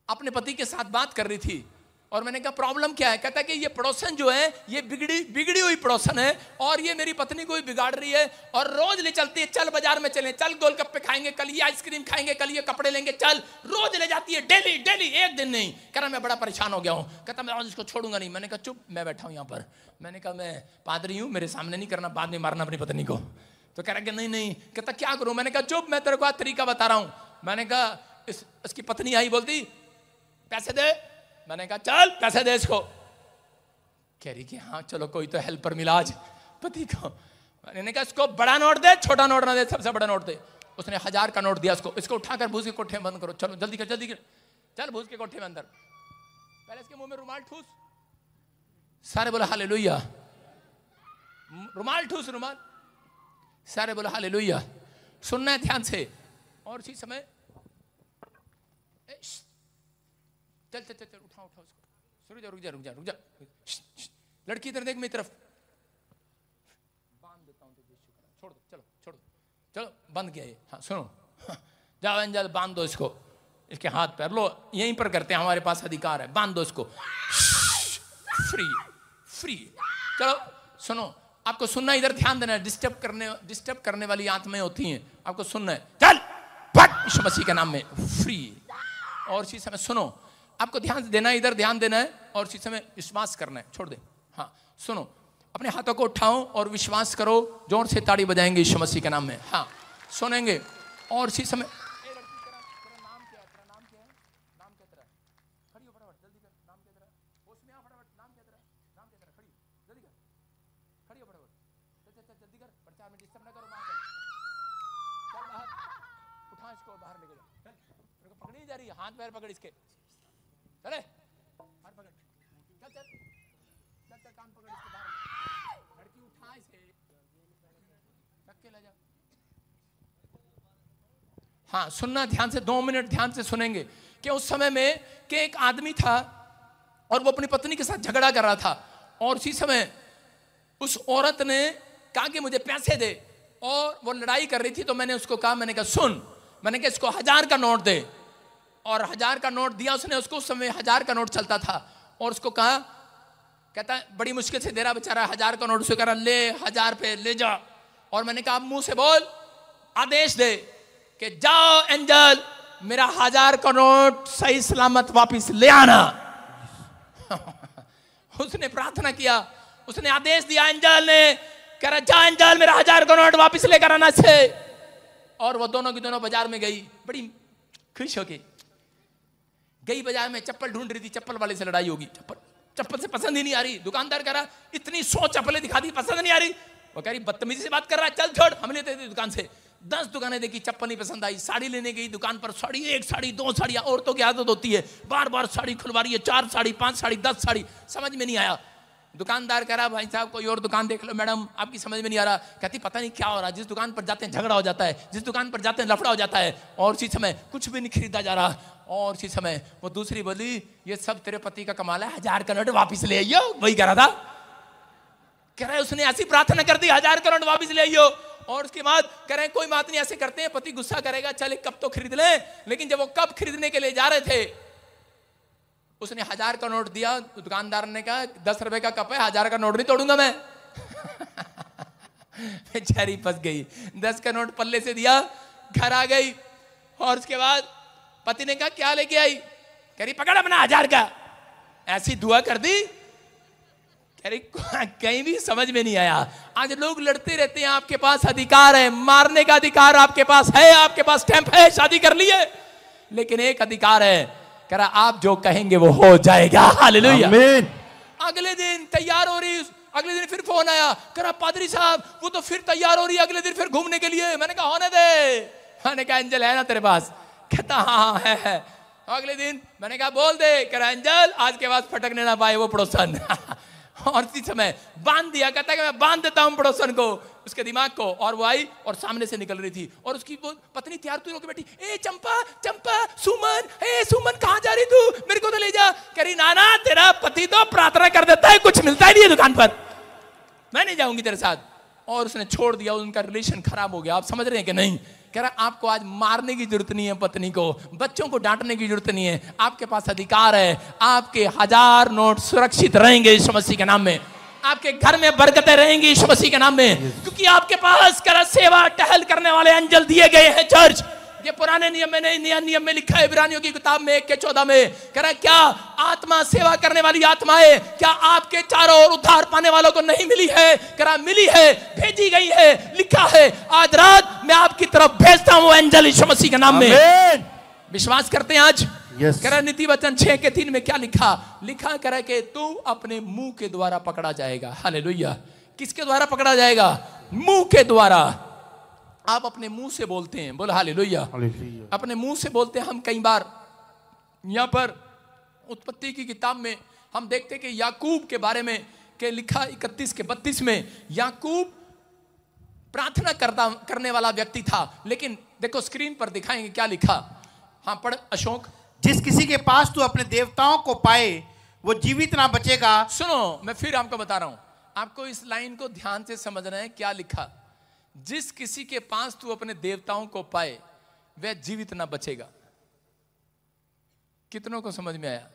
S2: अपने पति के साथ बात कर रही थी और मैंने कहा प्रॉब्लम क्या है? कहता है कि ये पड़ोसन जो है ये बिगड़ी हुई पड़ोसन है और ये मेरी पत्नी को भी बिगाड़ रही है और रोज ले चलती है, चल बाजार में चलें, चल गोलगप्पे खाएंगे, कल ये आइसक्रीम खाएंगे, कल ये कपड़े लेंगे, चल, रोज ले जाती है, डेली, एक दिन नहीं। कह रहा मैं बड़ा परेशान हो गया हूं। कहता मैं आज इसको छोड़ूंगा नहीं। मैंने कहा चुप, मैं बैठा हूं यहाँ पर। मैंने कहा मैं पादरी हूं, मेरे सामने नहीं करना, बाद में मारना अपनी पत्नी को। तो कह रहा कि नहीं। कहता क्या करूं? मैंने कहा चुप, मैं तेरे को तरीका बता रहा हूं। मैंने कहा इसकी पत्नी आई, बोलती पैसे दे। मैंने कहा चल पैसे दे इसको। कह रही कि हाँ चलो कोई तो हेल्पर मिला आज पति को। मैंने कहा इसको बड़ा नोट दे, छोटा नोट ना दे, सबसे बड़ा नोट दे। उसने 1000 का नोट दिया इसको उठाकर भूस के कोठे में बंद करो, चलो जल्दी कर, चल भूस के कोठे में अंदर। पहले इसके मुंह में रुमाल ठूस। सारे बोला हालेलुया। रुमाल ठूस, रुमाल। सारे बोला हालेलुया। सुनना है ध्यान से। और इसी समय चल उठाओ उसको। रुक जा। लड़की इधर देख, मेरी तरफ। बांध देता हूं तुझे, छोड़ दो, चलो बंद किया ये। हाँ सुनो, जाओ एंजल बांध दो इसको, इसके हाथ पैर लो, यहीं पर करते हैं, हमारे पास अधिकार है, बांध दो इसको। फ्री। चलो सुनो, आपको सुनना, इधर ध्यान देना है। डिस्टर्ब करने वाली आत्माएं होती हैं, आपको सुनना है। चल फट यीशु मसीह के नाम में फ्री। और इसी समय सुनो, आपको ध्यान देना है, इधर ध्यान देना है और इसी समय विश्वास करना है। छोड़ दे। हाँ सुनो, अपने हाथों को उठाओ और विश्वास करो। जोर से ताड़ी बजाएंगे यीशु मसीह के नाम में। हाँ सुनेंगे। और इसी समय हाथ पैर पकड़ इसके, चले हाथ पकड़, चल चल चल चल, कान पकड़ इसके, बाहर लड़की उठा इसे, चक्के ले जा। हाँ सुनना ध्यान से, 2 मिनट ध्यान से सुनेंगे कि उस समय में कि एक आदमी था और वो अपनी पत्नी के साथ झगड़ा कर रहा था। और उसी समय उस औरत ने कहा कि मुझे पैसे दे, और वो लड़ाई कर रही थी। तो मैंने उसको कहा, मैंने कहा सुन, मैंने कहा इसको 1000 का नोट दे। और 1000 का नोट दिया उसने उसको। उस समय 1000 का नोट चलता था। और उसको कहा, कहता है बड़ी मुश्किल से दे रहा बेचारा 1000 का नोट। उसे कह रहा ले 1000 पे ले जा। और मैंने कहा मुंह से बोल, आदेश दे कि जाओ एंजल, मेरा 1000 का नोट सही सलामत वापिस ले आना। उसने प्रार्थना किया, उसने आदेश दिया एंजल ने, कह रहा जा एंजल, मेरा 1000 का नोट वापिस लेकर आना से। और वो दोनों की दोनों बाजार में गई, बड़ी खुश होके गई बाजार में। चप्पल ढूंढ रही थी, चप्पल वाले से लड़ाई होगी। चप्पल से पसंद ही नहीं आ रही। दुकानदार कह रहा इतनी 100 चप्पलें दिखा दी, पसंद नहीं आ रही। वो कह रही बदतमीजी से बात कर रहा है, चल छोड़, हम लेते थे दुकान से। 10 दुकानें देखी, चप्पल नहीं पसंद आई। साड़ी लेने गई दुकान पर, साड़ी, 1 साड़ी 2 साड़ियां। औरतों की आदत होती है, बार बार साड़ी खुलवा रही है, 4 साड़ी 5 साड़ी 10 साड़ी, समझ में नहीं आया। दुकानदार कह रहा भाई साहब कोई और दुकान देख लो मैडम, आपकी समझ में नहीं आ रहा। कहती पता नहीं क्या हो रहा, जिस दुकान पर जाते हैं झगड़ा हो जाता है, जिस दुकान पर जाते हैं लफड़ा हो जाता है। और इसी समय कुछ भी नहीं खरीदा जा रहा। और इसी समय वो दूसरी बोली ये सब तेरे पति का कमाल है, 1000 का नोट वापिस ले आइयो। वही कह रहा था, कह रहे उसने ऐसी प्रार्थना कर दी 1000 का नोट वापिस ले आइयो। और उसके बाद कह रहे कोई बात नहीं, ऐसे करते हैं, पति गुस्सा करेगा, चल एक कप तो खरीद ले। लेकिन जब वो कप खरीदने के लिए जा रहे थे, उसने 1000 का नोट दिया। दुकानदार ने कहा 10 रुपए का कप है, 1000 का नोट नहीं तोड़ूंगा मैं। बेचारी फंस गई। 10 का नोट पल्ले से दिया, घर आ गई। और उसके बाद पति ने कहा क्या लेके आई? कह रही पकड़ अपना 1000 का। ऐसी दुआ कर दी, कह रही कहीं भी समझ में नहीं आया। आज लोग लड़ते रहते हैं, आपके पास अधिकार है, मारने का अधिकार आपके पास है, आपके पास स्टैंप है, शादी कर ली है। लेकिन एक अधिकार है, कह रहा आप जो कहेंगे वो हो जाएगा। हालेलुया आमीन। अगले दिन तैयार हो रही, अगले दिन फिर फोन आया, कह रहा पादरी साहब वो तो फिर तैयार हो रही है अगले दिन फिर घूमने के लिए। मैंने कहा होने दे। मैंने कहा एंजल है ना तेरे पास? कहता हाँ है। अगले दिन मैंने कहा बोल दे। कह रहा एंजल आज के बाद फटकने ना पाए वो पड़ोसन। और इसी समय बांध दिया। कहता है कि मैं बांध देता हूं पड़ोसन को, उसके दिमाग को। और वो आई और सामने से निकल रही थी। और उसकी वो पत्नी तैयार तू होकर बैठी, ए चंपा चंपा सुमन, ए सुमन कहाँ जा रही तू, मेरे को तो ले जा। कह रही नाना तेरा पति तो प्रार्थना कर देता है, कुछ मिलता ही नहीं है दुकान पर, मैं नहीं जाऊंगी तेरे साथ। और उसने छोड़ दिया, उनका रिलेशन खराब हो गया। आप समझ रहे हैं कि नहीं? कह रहा आपको आज मारने की जरूरत नहीं है, पत्नी को बच्चों को डांटने की जरूरत नहीं है, आपके पास अधिकार है। आपके 1000 नोट सुरक्षित रहेंगे यीशु मसीह के नाम में। आपके घर में बरकतें रहेंगी यीशु मसीह के नाम में, क्योंकि आपके पास करा सेवा टहल करने वाले एंजल दिए गए हैं। चर्च ये पुराने नियम में नहीं, नया नियम में लिखा है इब्रानियों की किताब में 1:14 में। कह रहा क्या आत्मा सेवा करने वाली आत्माएं क्या आपके चारों ओर उद्धार पाने वालों को नहीं मिली है? कह रहा मिली है, भेजी गई है, लिखा है आज रात मैं आपकी तरफ भेजता हूं एंजल यीशु मसीह के नाम में। विश्वास करते हैं आज? कह रहा नीति वचन 6:3 में क्या लिखा? लिखा कह रहा कि तू अपने मुंह के द्वारा पकड़ा जाएगा। हालेलुया। किसके द्वारा पकड़ा जाएगा? मुंह के द्वारा। आप अपने मुंह से बोलते हैं, बोल हालेलुया। अपने मुंह से बोलते हैं। हम कई बार यहां पर उत्पत्ति की किताब में हम देखते हैं कि याकूब के बारे में के लिखा 31-32 में, याकूब प्रार्थना करने वाला व्यक्ति था। लेकिन देखो स्क्रीन पर दिखाएंगे क्या लिखा। हाँ पढ़ अशोक।
S13: जिस किसी के पास तू अपने देवताओं को पाए वो जीवित ना बचेगा।
S2: सुनो मैं फिर आपको बता रहा हूं, आपको इस लाइन को ध्यान से समझना है। क्या लिखा? जिस किसी के पास तू अपने देवताओं को पाए वह जीवित ना बचेगा। कितनों को समझ में आया?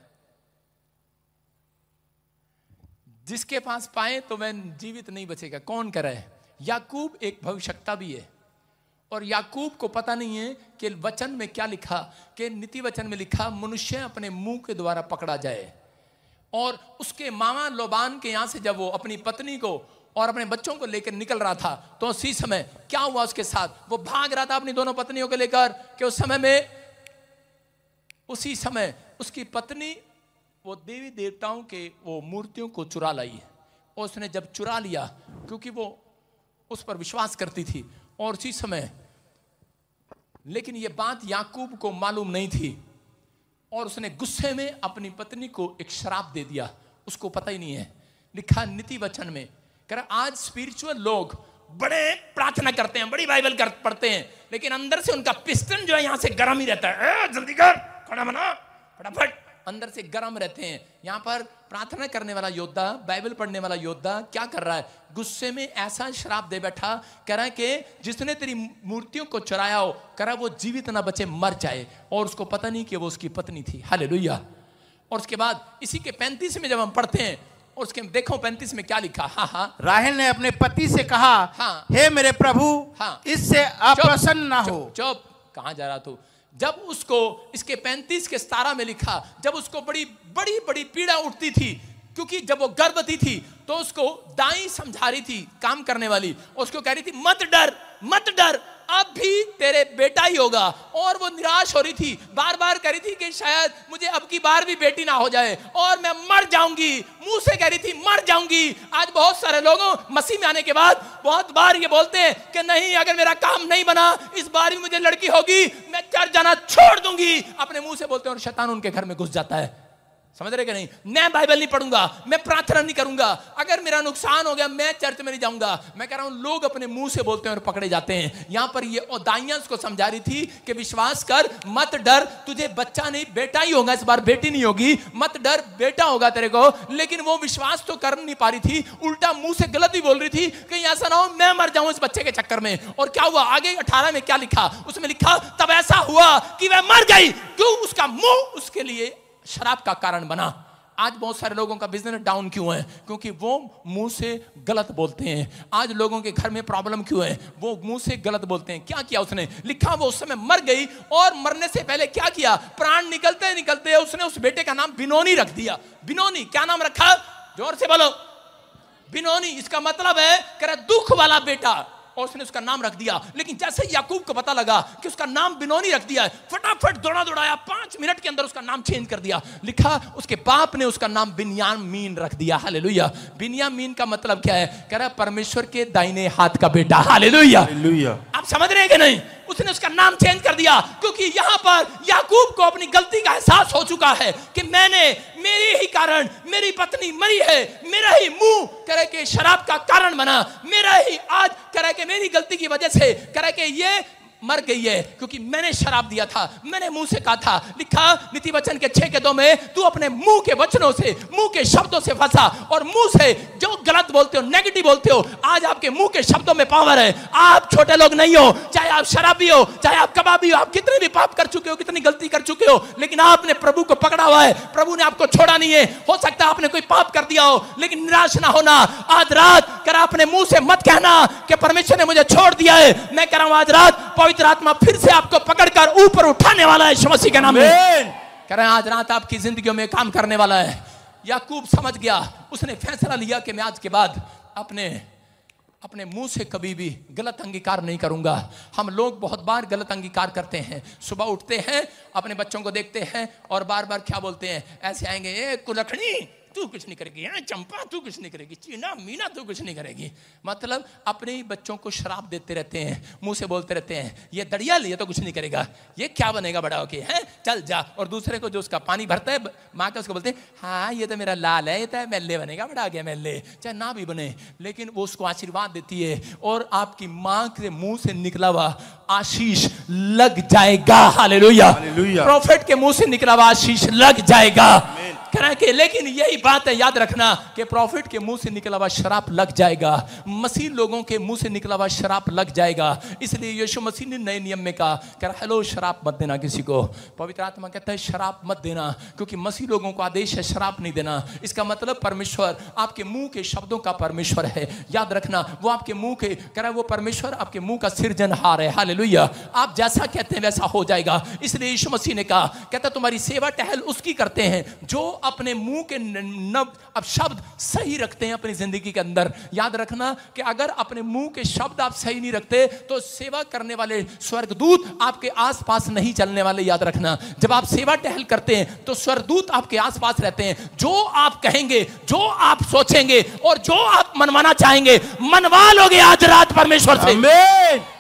S2: जिसके पास पाए तो वह जीवित नहीं बचेगा। कौन कर रहा है? याकूब एक भविष्यवक्ता भी है, और याकूब को पता नहीं है कि वचन में क्या लिखा, कि नीति वचन में लिखा मनुष्य अपने मुंह के द्वारा पकड़ा जाए। और उसके मामा लोबान के यहां से जब वो अपनी पत्नी को और अपने बच्चों को लेकर निकल रहा था, तो उसी समय क्या हुआ उसके साथ? वो भाग रहा था अपनी दोनों पत्नियों को लेकर, कि उसी समय उसकी पत्नी वो देवी देवताओं के वो मूर्तियों को चुरा लाई। और उसने जब चुरा लिया, क्योंकि वो उस पर विश्वास करती थी, और उसी समय, लेकिन ये बात याकूब को मालूम नहीं थी, और उसने गुस्से में अपनी पत्नी को एक श्राप दे दिया। उसको पता ही नहीं है। लिखा नीति वचन में, कह रहा आज स्पिरिचुअल लोग बड़े प्रार्थना करते हैं, बड़ी बाइबल पढ़ते हैं, लेकिन अंदर से उनका पिस्टन जो है यहां से गर्म ही रहता है। जल्दी कर, खाना बना फटाफट, अंदर से गर्म रहते हैं। यहां पर प्रार्थना करने वाला योद्धा, बाइबल पढ़ने वाला योद्धा क्या कर रहा है? गुस्से में ऐसा श्राप दे बैठा, कह रहा है कि जिसने तेरी मूर्तियों को चुराया हो, कह रहा वो जीवित ना बचे, मर जाए। और उसको पता नहीं कि वो उसकी पत्नी थी। हालेलुया। और उसके बाद इसी के 35 में जब हम पढ़ते हैं, और उसके देखो 35 में क्या लिखा। हाँ,
S13: राहेल ने अपने पति से कहा, हे मेरे प्रभु, इससे अप्रसन्न ना हो।
S2: चुप, कहां जा रहा तू? जब उसको इसके 35 के 17 में लिखा, जब उसको बड़ी बड़ी बड़ी पीड़ा उठती थी, क्योंकि जब वो गर्भवती थी तो उसको दाई समझा रही थी, काम करने वाली, उसको कह रही थी मत डर मत डर, अब भी तेरे बेटा ही होगा। और वो निराश हो रही थी, बार बार कह रही थी कि शायद मुझे अब की बार भी बेटी ना हो जाए और मैं मर जाऊंगी, मुंह से कह रही थी मर जाऊंगी। आज बहुत सारे लोगों मसीह में आने के बाद बहुत बार ये बोलते हैं कि नहीं, अगर मेरा काम नहीं बना, इस बार भी मुझे लड़की होगी, मैं चर्च जाना छोड़ दूंगी, अपने मुंह से बोलते हैं, और शैतान उनके घर में घुस जाता है। समझ रहे कि नहीं? मैं बाइबल नहीं पढ़ूंगा, मैं प्रार्थना नहीं करूंगा, अगर मेरा नुकसान हो गया मैं चर्च में नहीं जाऊंगा। मैं कह रहा हूं लोग अपने मुंह से बोलते हैं और पकड़े जाते हैं। यहां पर ये ओदाइयां को समझा रही थी कि विश्वास कर, मत डर, तुझे बच्चा नहीं बेटा ही होगा, इस बार बेटी नहीं होगी, मत डर, बेटा होगा तेरे को। लेकिन वो विश्वास तो कर नहीं पा रही थी, उल्टा मुंह से गलत भी बोल रही थी, कहीं ऐसा ना हो मैं मर जाऊं इस बच्चे के चक्कर में। और क्या हुआ आगे 18 में क्या लिखा? उसमें लिखा तब ऐसा हुआ कि वह मर गई। क्यों? उसका मुंह उसके लिए शराब का कारण बना। आज बहुत सारे लोगों का बिजनेस डाउन क्यों है? क्योंकि वो मुंह से गलत बोलते हैं। आज लोगों के घर में प्रॉब्लम क्यों है? वो मुंह से गलत बोलते हैं। क्या किया उसने? लिखा वो उस समय मर गई, और मरने से पहले क्या किया? प्राण निकलते निकलते उसने उस बेटे का नाम बिनोनी रख दिया। बिनोनी क्या नाम रखा? जोर से बोलो, बिनोनी। इसका मतलब है कह दुख वाला बेटा, और उसने उसका नाम रख दिया। लेकिन जैसे याकूब को पता लगा कि उसका नाम बिनोनी रख दिया है, फटाफट दौड़ाया 5 मिनट के अंदर उसका नाम चेंज कर दिया। लिखा उसके बाप ने उसका नाम बिन्यामीन रख दिया। हालेलुया। बिन्यामीन का मतलब क्या है? कह रहा परमेश्वर के दाहिने हाथ का बेटा। हालेलुया। आप समझ रहे हैं कि नहीं? उसने उसका नाम चेंज कर दिया, क्योंकि यहां पर याकूब को अपनी गलती का एहसास हो चुका है कि मेरे ही कारण मेरी पत्नी मरी है, मेरा ही मुंह करे के शराब का कारण बना, मेरा ही आज करे के मेरी गलती की वजह से करे के ये मर गई है, क्योंकि मैंने शराब दिया था, मैंने मुंह से कहा था। लिखा नीति वचन के 6 के 2 में, तू अपने मुंह के वचनों से, मुंह के शब्दों से फंसा, और मुंह से जो गलत बोलते हो, नेगेटिव बोलते हो, आज आपके मुंह के शब्दों में पावर है। आप छोटे लोग नहीं हो, चाहे आप शराबी हो, चाहे आप कबाबी हो, आप कितने भी पाप कर चुके हो, कितनी गलती कर चुके हो, लेकिन आपने प्रभु को पकड़ा हुआ है, प्रभु ने आपको छोड़ा नहीं है। हो सकता है आपने कोई पाप कर दिया हो, लेकिन निराश ना होना। आज रात कर अपने मुंह से मत कहना कि परमेश्वर ने मुझे छोड़ दिया है। मैं कह रहा हूं आज रात पवित्र आत्मा फिर से आपको पकड़कर ऊपर उठाने वाला है यीशु मसीह के नाम में। कह रहे हैं आज रात आपकी जिंदगियों में काम करने वाला है। याकूब समझ गया, उसने फैसला लिया कि मैं आज के बाद अपने मुंह से कभी भी गलत अंगीकार नहीं करूंगा। हम लोग बहुत बार गलत अंगीकार करते हैं। सुबह उठते हैं, अपने बच्चों को देखते हैं और बार बार क्या बोलते हैं? ऐसे आएंगे, ए कुलखनी तू कुछ नहीं करेगी, चंपा तू कुछ नहीं करेगी, चीना मीना तू कुछ नहीं करेगी। मतलब अपने ही बच्चों को शराब देते रहते हैं, मुंह से बोलते रहते हैं, ये दड़िया लिए तो कुछ नहीं करेगा, ये क्या बनेगा बड़ा होके, हैं चल जा। और दूसरे को जो उसका पानी भरता है माँ का, उसको बोलते हैं हाँ ये तो मेरा लाल है, ये तो मेले बनेगा, बड़ा गया मेले, चाहे ना भी बने, लेकिन वो उसको आशीर्वाद देती है। और आपकी माँ के मुंह से निकला हुआ आशीष लग जाएगा। हालेलुया। प्रॉफिट के मुंह से निकला हुआ आशीष लग जाएगा। कह रहा है कि लेकिन यही बात है, याद रखना कि प्रॉफिट के मुंह से निकला हुआ शराब लग जाएगा, मसीह लोगों के मुंह से निकला हुआ शराब लग जाएगा। इसलिए यीशु मसीह ने नए नियम में कहा, कह रहा हेलो शराब मत देना किसी को। पवित्र आत्मा कहता है शराब मत देना, क्योंकि मसीह लोगों को आदेश है शराब नहीं देना। इसका मतलब परमेश्वर आपके मुंह के शब्दों का परमेश्वर है। याद रखना, वो आपके मुंह के, कह रहा है वो परमेश्वर आपके मुंह का सृजनहार है। हालेलुया। आप जैसा कहते हैं वैसा हो जाएगा। इसलिए यीशु मसीह ने कहा, कहता तुम्हारी सेवा टहल उसकी करते हैं जो अपने मुंह के अब शब्द सही रखते हैं अपनी जिंदगी के अंदर। याद रखना कि अगर अपने मुंह के शब्द आप सही नहीं रखते तो सेवा करने वाले स्वर्गदूत आपके आसपास नहीं चलने वाले। याद रखना, जब आप सेवा टहल करते हैं तो स्वर्गदूत आपके आसपास रहते हैं। जो आप कहेंगे, जो आप सोचेंगे और जो आप मनवाना चाहेंगे, मनवा लोगे आज रात परमेश्वर से।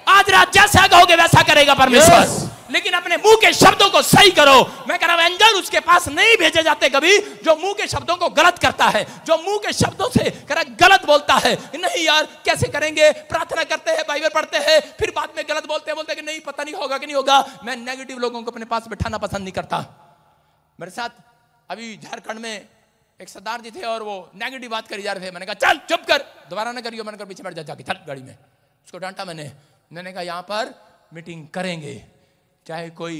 S2: आज रात जैसा कहोगे वैसा करेगा परमेश्वर। लेकिन अपने मुंह के शब्दों को सही करो। मैं कह रहा हूं एंजल उसके पास नहीं भेजे जाते कभी जो मुंह के शब्दों को गलत करता है, जो मुंह के शब्दों से कह रहा गलत बोलता है। नहीं यार कैसे करेंगे, प्रार्थना करते हैं, बाइबल पढ़ते हैं, फिर बाद में गलत बोलते कि नहीं पता नहीं होगा कि नहीं होगा। मैं नेगेटिव लोगों को अपने पास बिठाना पसंद नहीं करता। मेरे साथ अभी झारखंड में एक सरदार जी थे और वो नेगेटिव बात करी जा रहे थे। मैंने कहा चल चुप कर, दोबारा ना करियो। मैंने कहा पीछे बैठ जा जाके, चल गाड़ी में। उसको डांटा मैंने कहा यहाँ पर मीटिंग करेंगे, चाहे कोई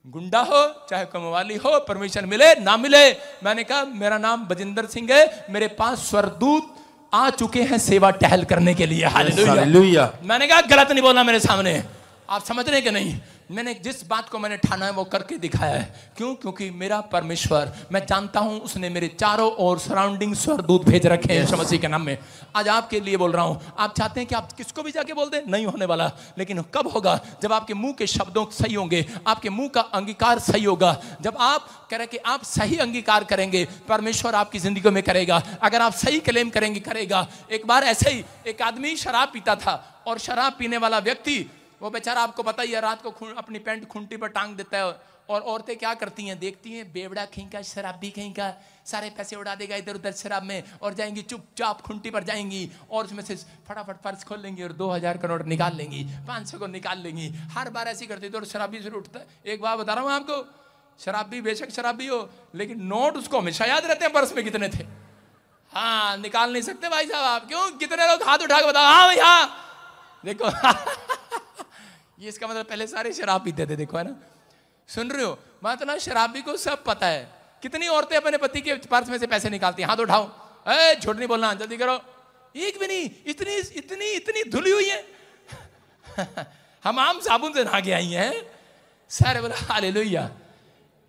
S2: गुंडा हो चाहे कोई मवाली हो, परमिशन मिले ना मिले। मैंने कहा मेरा नाम बजिंदर सिंह है, मेरे पास स्वर्गदूत आ चुके हैं सेवा टहल करने के लिए। हालेलुया। मैंने कहा गलत नहीं बोलना मेरे सामने। आप समझ रहे कि नहीं? मैंने जिस बात को मैंने ठाना है वो करके दिखाया है। क्यों? क्योंकि मेरा परमेश्वर, मैं जानता हूं उसने मेरे चारों ओर सराउंडिंग स्वर्गदूत भेज रखे हैं यीशु मसीह के नाम में। आज आपके लिए बोल रहा हूं। आप चाहते हैं कि आप किसको भी जाके बोल दें? नहीं होने वाला। लेकिन कब होगा? जब आपके मुंह के शब्दों सही होंगे, आपके मुंह का अंगीकार सही होगा। जब आप कह रहे कि आप सही अंगीकार करेंगे, परमेश्वर आपकी जिंदगी में करेगा। अगर आप सही क्लेम करेंगे, करेगा। एक बार ऐसे ही एक आदमी शराब पीता था और शराब पीने वाला व्यक्ति, वो बेचारा आपको पता ही है, रात को अपनी पैंट खूंटी पर टांग देता है। और औरतें क्या करती हैं, देखती हैं बेवड़ा कहीं का, शराबी कहीं का, सारे पैसे उड़ा देगा इधर उधर शराब में, और जाएंगी चुपचाप खूंटी पर जाएंगी और उसमें से फटाफट पर्स खोल लेंगी और 2000 का नोट निकाल लेंगी, 500 को निकाल लेंगी। हर बार ऐसी करती तो शराबी से उठता। एक बात बता रहा हूँ आपको, शराबी बेशक शराबी हो लेकिन नोट उसको हमेशा याद रहते हैं पर्स में कितने थे। हाँ, निकाल नहीं सकते भाई साहब आप। क्यों? कितने लोग हाथ उठा के बताओ, हाँ भाई हाँ देखो ये इसका मतलब पहले सारे शराब पीते थे। देखो है ना, सुन रहे हो? मतलब शराबी को सब पता है। कितनी औरतें अपने पति के पर्स में से पैसे निकालती हैं? हाथ उठाओ। झूठ नहीं बोलना, जल्दी करो। एक भी नहीं, इतनी इतनी इतनी धुली हुई है हम आम साबुन से नहा के आई हैं। सारे बोला हालेलुया।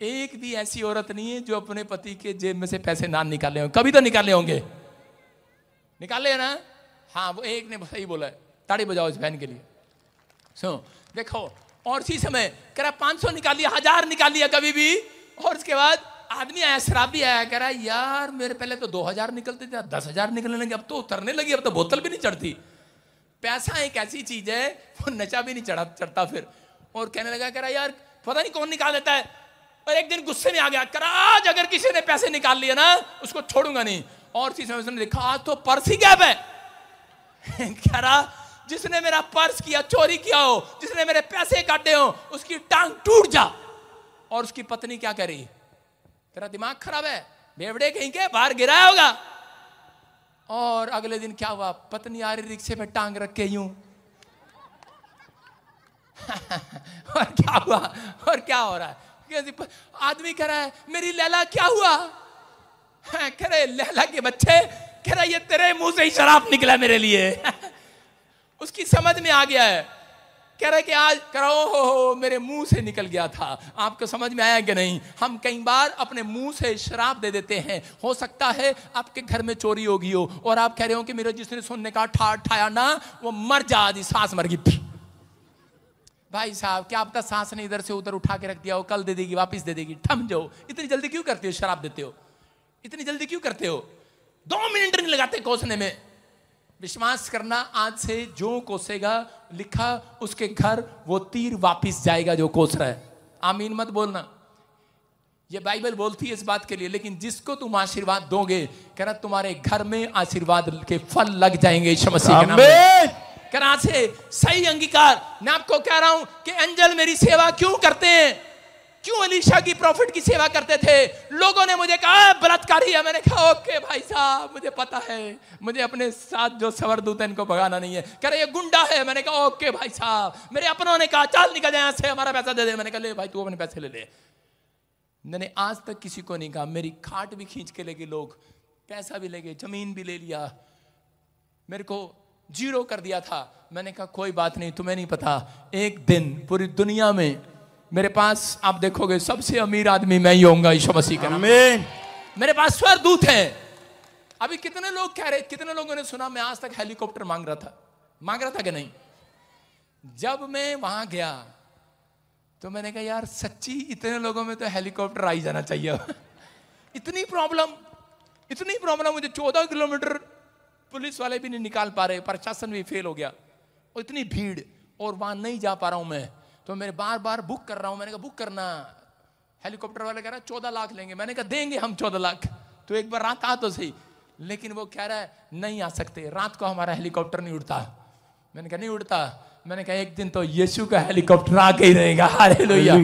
S2: एक भी ऐसी औरत नहीं है जो अपने पति के जेब में से पैसे ना निकाले हों। कभी तो निकाले होंगे, निकाले ना? हाँ, वो एक ने सही बोला है। ताड़ी बजाओ इस बहन के लिए। सो देखो, और इसी समय कह रहा 500 निकाल लिया, 1000 निकाल लिया कभी भी। और उसके बाद आदमी आया, शराबी आया, कह रहा यार मेरे पहले तो 2000 निकलते थे, 10,000 निकलने लगे, अब तो उतरने लगी, अब तो बोतल भी नहीं चढ़ती। पैसा एक ऐसी चीज है, वो नशा भी नहीं चढ़ता फिर। और कहने लगा, कह रहा यार पता नहीं कौन निकाल देता है। और एक दिन गुस्से में आ गया, कह रहा आज अगर किसी ने पैसे निकाल लिए ना उसको छोड़ूंगा नहीं। और इसी समय उसने देखा आज तो पर्स ही गैप है कह रहा जिसने मेरा पर्स किया, चोरी किया हो, जिसने मेरे पैसे काटे हो, उसकी टांग टूट जा। और उसकी पत्नी क्या कह रही? तेरा दिमाग खराब है, बेवड़े कहीं के, बाहर गिराया होगा। और अगले दिन क्या हुआ? पत्नी आ रही रिक्शे पे टांग रख के यूं और क्या हुआ? और क्या हो रहा है? आदमी कह रहा है मेरी लैला क्या हुआ? कह रहे लैला के बच्चे, कह रहा ये तेरे मुंह से ही शराब निकला मेरे लिए उसकी समझ में आ गया है। कह रहे कि आज करो हो मेरे मुंह से निकल गया था। आपको समझ में आया कि नहीं? हम कई बार अपने मुंह से शराब दे देते हैं। हो सकता है आपके घर में चोरी होगी हो और आप कह रहे हो कि मेरा जिसने सुनने का ठाया ना वो मर जा, आदि सांस मर गई। भाई साहब क्या आपका सांस ने इधर से उधर उठा के रख दिया हो, कल दे देगी, वापिस दे देगी, थम जाओ। इतनी जल्दी क्यों करते हो? शराब देते हो इतनी जल्दी क्यों करते हो? 2 मिनट नहीं लगाते कोसने में। विश्वास करना, आज से जो कोसेगा, लिखा उसके घर वो तीर वापिस जाएगा जो कोस रहा है। आमीन मत बोलना, ये बाइबल बोलती है इस बात के लिए। लेकिन जिसको तुम आशीर्वाद दोगे, कह रहा तुम्हारे घर में आशीर्वाद के फल लग जाएंगे यीशु मसीह के नाम में। कह रहा से सही अंगीकार। मैं आपको कह रहा हूं कि एंजल मेरी सेवा क्यों करते हैं? क्यों एलीशा की प्रॉफिट की सेवा करते थे? लोगों ने मुझे कहा बलात्कारी है। मैंने कहा ओके भाई साहब, मुझे पता है, मुझे अपने साथ जो सवरदूत है इनको भगाना नहीं है। कह रहे ये गुंडा है। मैंने कहा ओके भाई साहब। मेरे अपनों ने कहा चल निकल जाए यहाँ से, हमारा पैसा दे दे। मैंने कहा ले भाई तू अपने पैसे ले ले। मैंने आज तक किसी को नहीं कहा। मेरी खाट भी खींच के ले गए लोग, पैसा भी ले गए, जमीन भी ले लिया, मेरे को जीरो कर दिया था। मैंने कहा कोई बात नहीं, तुम्हें नहीं पता, एक दिन पूरी दुनिया में मेरे पास आप देखोगे सबसे अमीर आदमी मैं ही होऊंगा यीशु मसीह का नाम। मेरे पास स्वर्गदूत हैं। अभी कितने लोग कह रहे, कितने लोगों ने सुना मैं आज तक हेलीकॉप्टर मांग रहा था कि नहीं? जब मैं वहां गया तो मैंने कहा यार सच्ची इतने लोगों में तो हेलीकॉप्टर आ ही जाना चाहिए। इतनी प्रॉब्लम मुझे 14 किलोमीटर पुलिस वाले भी नहीं निकाल पा रहे, प्रशासन भी फेल हो गया, और इतनी भीड़, और वहां नहीं जा पा रहा हूं मैं। तो मैं बार बार बुक कर रहा हूं। मैंने कहा बुक करना, हेलीकॉप्टर वाले कह रहा है 14 लाख लेंगे। मैंने कहा देंगे हम 14 लाख, तो एक बार रात आ तो सही। लेकिन वो कह रहा है नहीं आ सकते, रात को हमारा हेलीकॉप्टर नहीं उड़ता। मैंने कहा नहीं उड़ता। मैंने कहा एक दिन तो यीशु का हेलीकॉप्टर आके ही रहेगा। हालेलुया।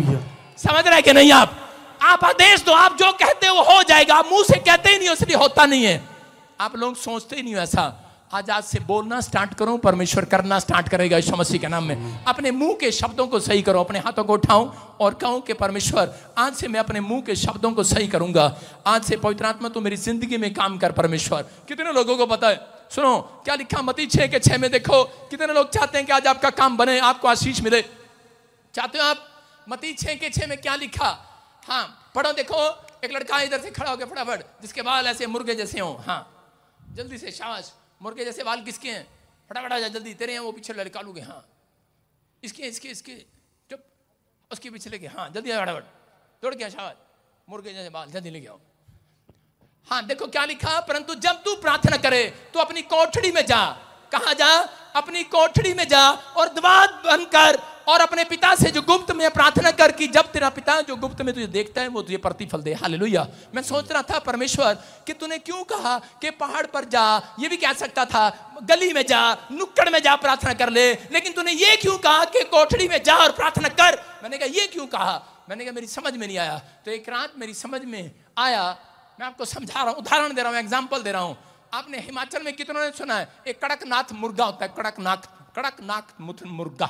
S2: समझ रहे कि नहीं? आप आदेश दो, आप जो कहते हो हो जाएगा। आप मुंह से कहते ही नहीं, इसलिए होता नहीं है। आप लोग सोचते ही नहीं ऐसा। आज से बोलना स्टार्ट करो, परमेश्वर करना स्टार्ट करेगा यीशु मसीह के नाम में। अपने मुंह के शब्दों को सही करो, अपने हाथों को उठाओ और कहो कि परमेश्वर आज से मैं अपने मुंह के शब्दों को सही करूंगा। आज से पवित्र आत्मा तू मेरी जिंदगी में काम कर परमेश्वर। कितने लोगों को पता है? सुनो क्या लिखा मत्ती 6:6 में। देखो कितने लोग चाहते हैं कि आज आपका काम बने, आपको आशीष मिले। चाहते हो आप? मत्ती 6:6 में क्या लिखा? हाँ पढ़ो, देखो। एक लड़का इधर से खड़ा होकर फटाफट, जिसके बाल ऐसे मुर्गे जैसे हो। हाँ जल्दी से, शाबाश। मुर्गे जैसे बाल किसके हैं? फटाफट आ जा जल्दी, तेरे हैं वो पीछे लड़का लोगे। हाँ इसके चुप, उसके पीछे लेके। हाँ जल्दी आ फटाफट, दौड़ के, शाबाश। मुर्गे जैसे बाल, जल्दी लेके आओ। हाँ देखो क्या लिखा, परंतु जब तू प्रार्थना करे तो अपनी कोठड़ी में जा। कहाँ जा? अपनी कोठड़ी में जा और द्वार बंद कर और अपने पिता से जो गुप्त में प्रार्थना कर, कि जब तेरा पिता जो गुप्त में तुझे देखता है वो तुझे प्रतिफल दे। हालेलुया। मैं सोच रहा था परमेश्वर कि तूने क्यों कहा कि पहाड़ पर जा? ये भी कह सकता था गली में जा, नुक्कड़ में जा, प्रार्थना कर ले। लेकिन तूने ये क्यों कहा कि कोठड़ी में जा और प्रार्थना कर? मैंने कहा ये क्यों कहा? मैंने कहा मेरी समझ में नहीं आया। तो एक रात मेरी समझ में आया। मैं आपको समझा रहा हूँ, उदाहरण दे रहा हूँ, एग्जाम्पल दे रहा हूँ। आपने हिमाचल में कितनों ने सुना है एक कड़कनाथ मुर्गा होता है? कड़कनाथ मुर्गा,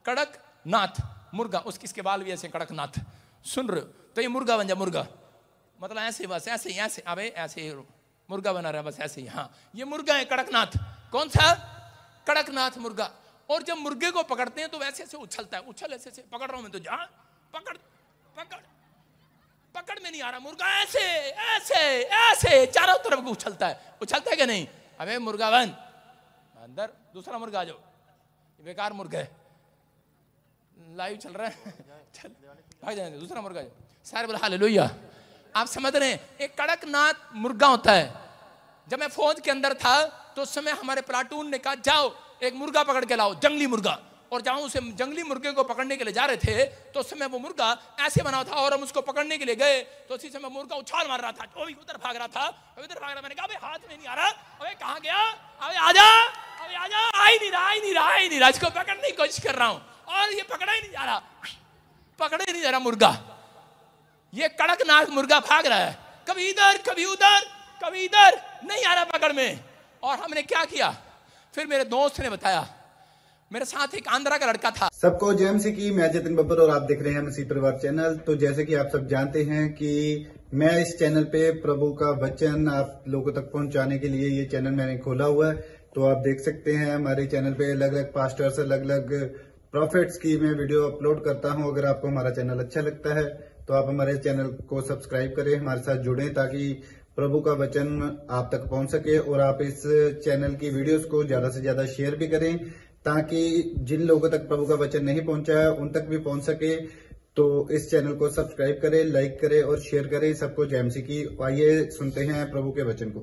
S2: कड़कनाथ मुर्गा, उसके बाल भी ऐसे कड़कनाथ। सुन रहे हो? तो ये मुर्गा बन जा, मुर्गा मतलब ऐसे, बस ऐसे ही, ऐसे अबे ऐसे मुर्गा बना रहा है, बस ऐसे ही। हाँ ये मुर्गा है कड़कनाथ। कौन सा? कड़कनाथ मुर्गा। और जब मुर्गे को पकड़ते हैं तो वैसे ऐसे उछलता है, उछल ऐसे ऐसे। पकड़ रहा हूं मैं तो, जा पकड़ पकड़ पकड़ में नहीं आ रहा। मुर्गा ऐसे ऐसे ऐसे चारों तरफ को उछलता है कि नहीं? अबे मुर्गा बन अंदर, दूसरा मुर्गा आ जाओ, बेकार मुर्गा है, लाइव चल रहा है, चल भाग जाए, दूसरा मुर्गा आ जाओ। सारे बोला हालेलुया। आप समझ रहे हैं? एक कड़कनाथ मुर्गा होता है। जब मैं फौज के अंदर था तो उस समय हमारे प्लाटून ने कहा जाओ एक मुर्गा पकड़ के लाओ, जंगली मुर्गा। और जहां उसे जंगली मुर्गे को पकड़ने के लिए जा रहे थे तो उस समय वो मुर्गा ऐसे बना था और हम उसको पकड़ने के लिए गए तो उसी समय मुर्गा उछाल मार रहा था, वो भी उधर भाग रहा था, उधर भाग रहा। मैंने कहा हाथ में नहीं आ रहा, अबे कहाँ गया? अबे आजा, अबे आजा। आ ही नहीं रहा, इसको पकड़ने की कोशिश कर रहा हूँ और ये पकड़ा ही नहीं जा रहा, पकड़े नहीं जा रहा मुर्गा। ये कड़कनाथ मुर्गा भाग रहा है, कभी इधर कभी उधर, कभी इधर, नहीं आ रहा पकड़ में। और हमने क्या किया? फिर मेरे दोस्त ने बताया, मेरे साथ एक आंध्रा का लड़का था।
S1: सबको जय मसीह की, मैं जतिन बब्बर और आप देख रहे हैं मसीह परिवार चैनल। तो जैसे कि आप सब जानते हैं कि मैं इस चैनल पे प्रभु का वचन आप लोगों तक पहुंचाने के लिए ये चैनल मैंने खोला हुआ है। तो आप देख सकते हैं हमारे चैनल पे अलग अलग पास्टर्स, अलग अलग प्रॉफिट्स की मैं वीडियो अपलोड करता हूं। अगर आपको हमारा चैनल अच्छा लगता है तो आप हमारे चैनल को सब्सक्राइब करें, हमारे साथ जुड़ें ताकि प्रभु का वचन आप तक पहुंच सके। और आप इस चैनल की वीडियोस को ज्यादा से ज्यादा शेयर भी करें ताकि जिन लोगों तक प्रभु का वचन नहीं पहुंचा है उन तक भी पहुंच सके। तो इस चैनल को सब्सक्राइब करें, लाइक करें और शेयर करें। सबको जय मसीह की। आइए सुनते हैं प्रभु के वचन को।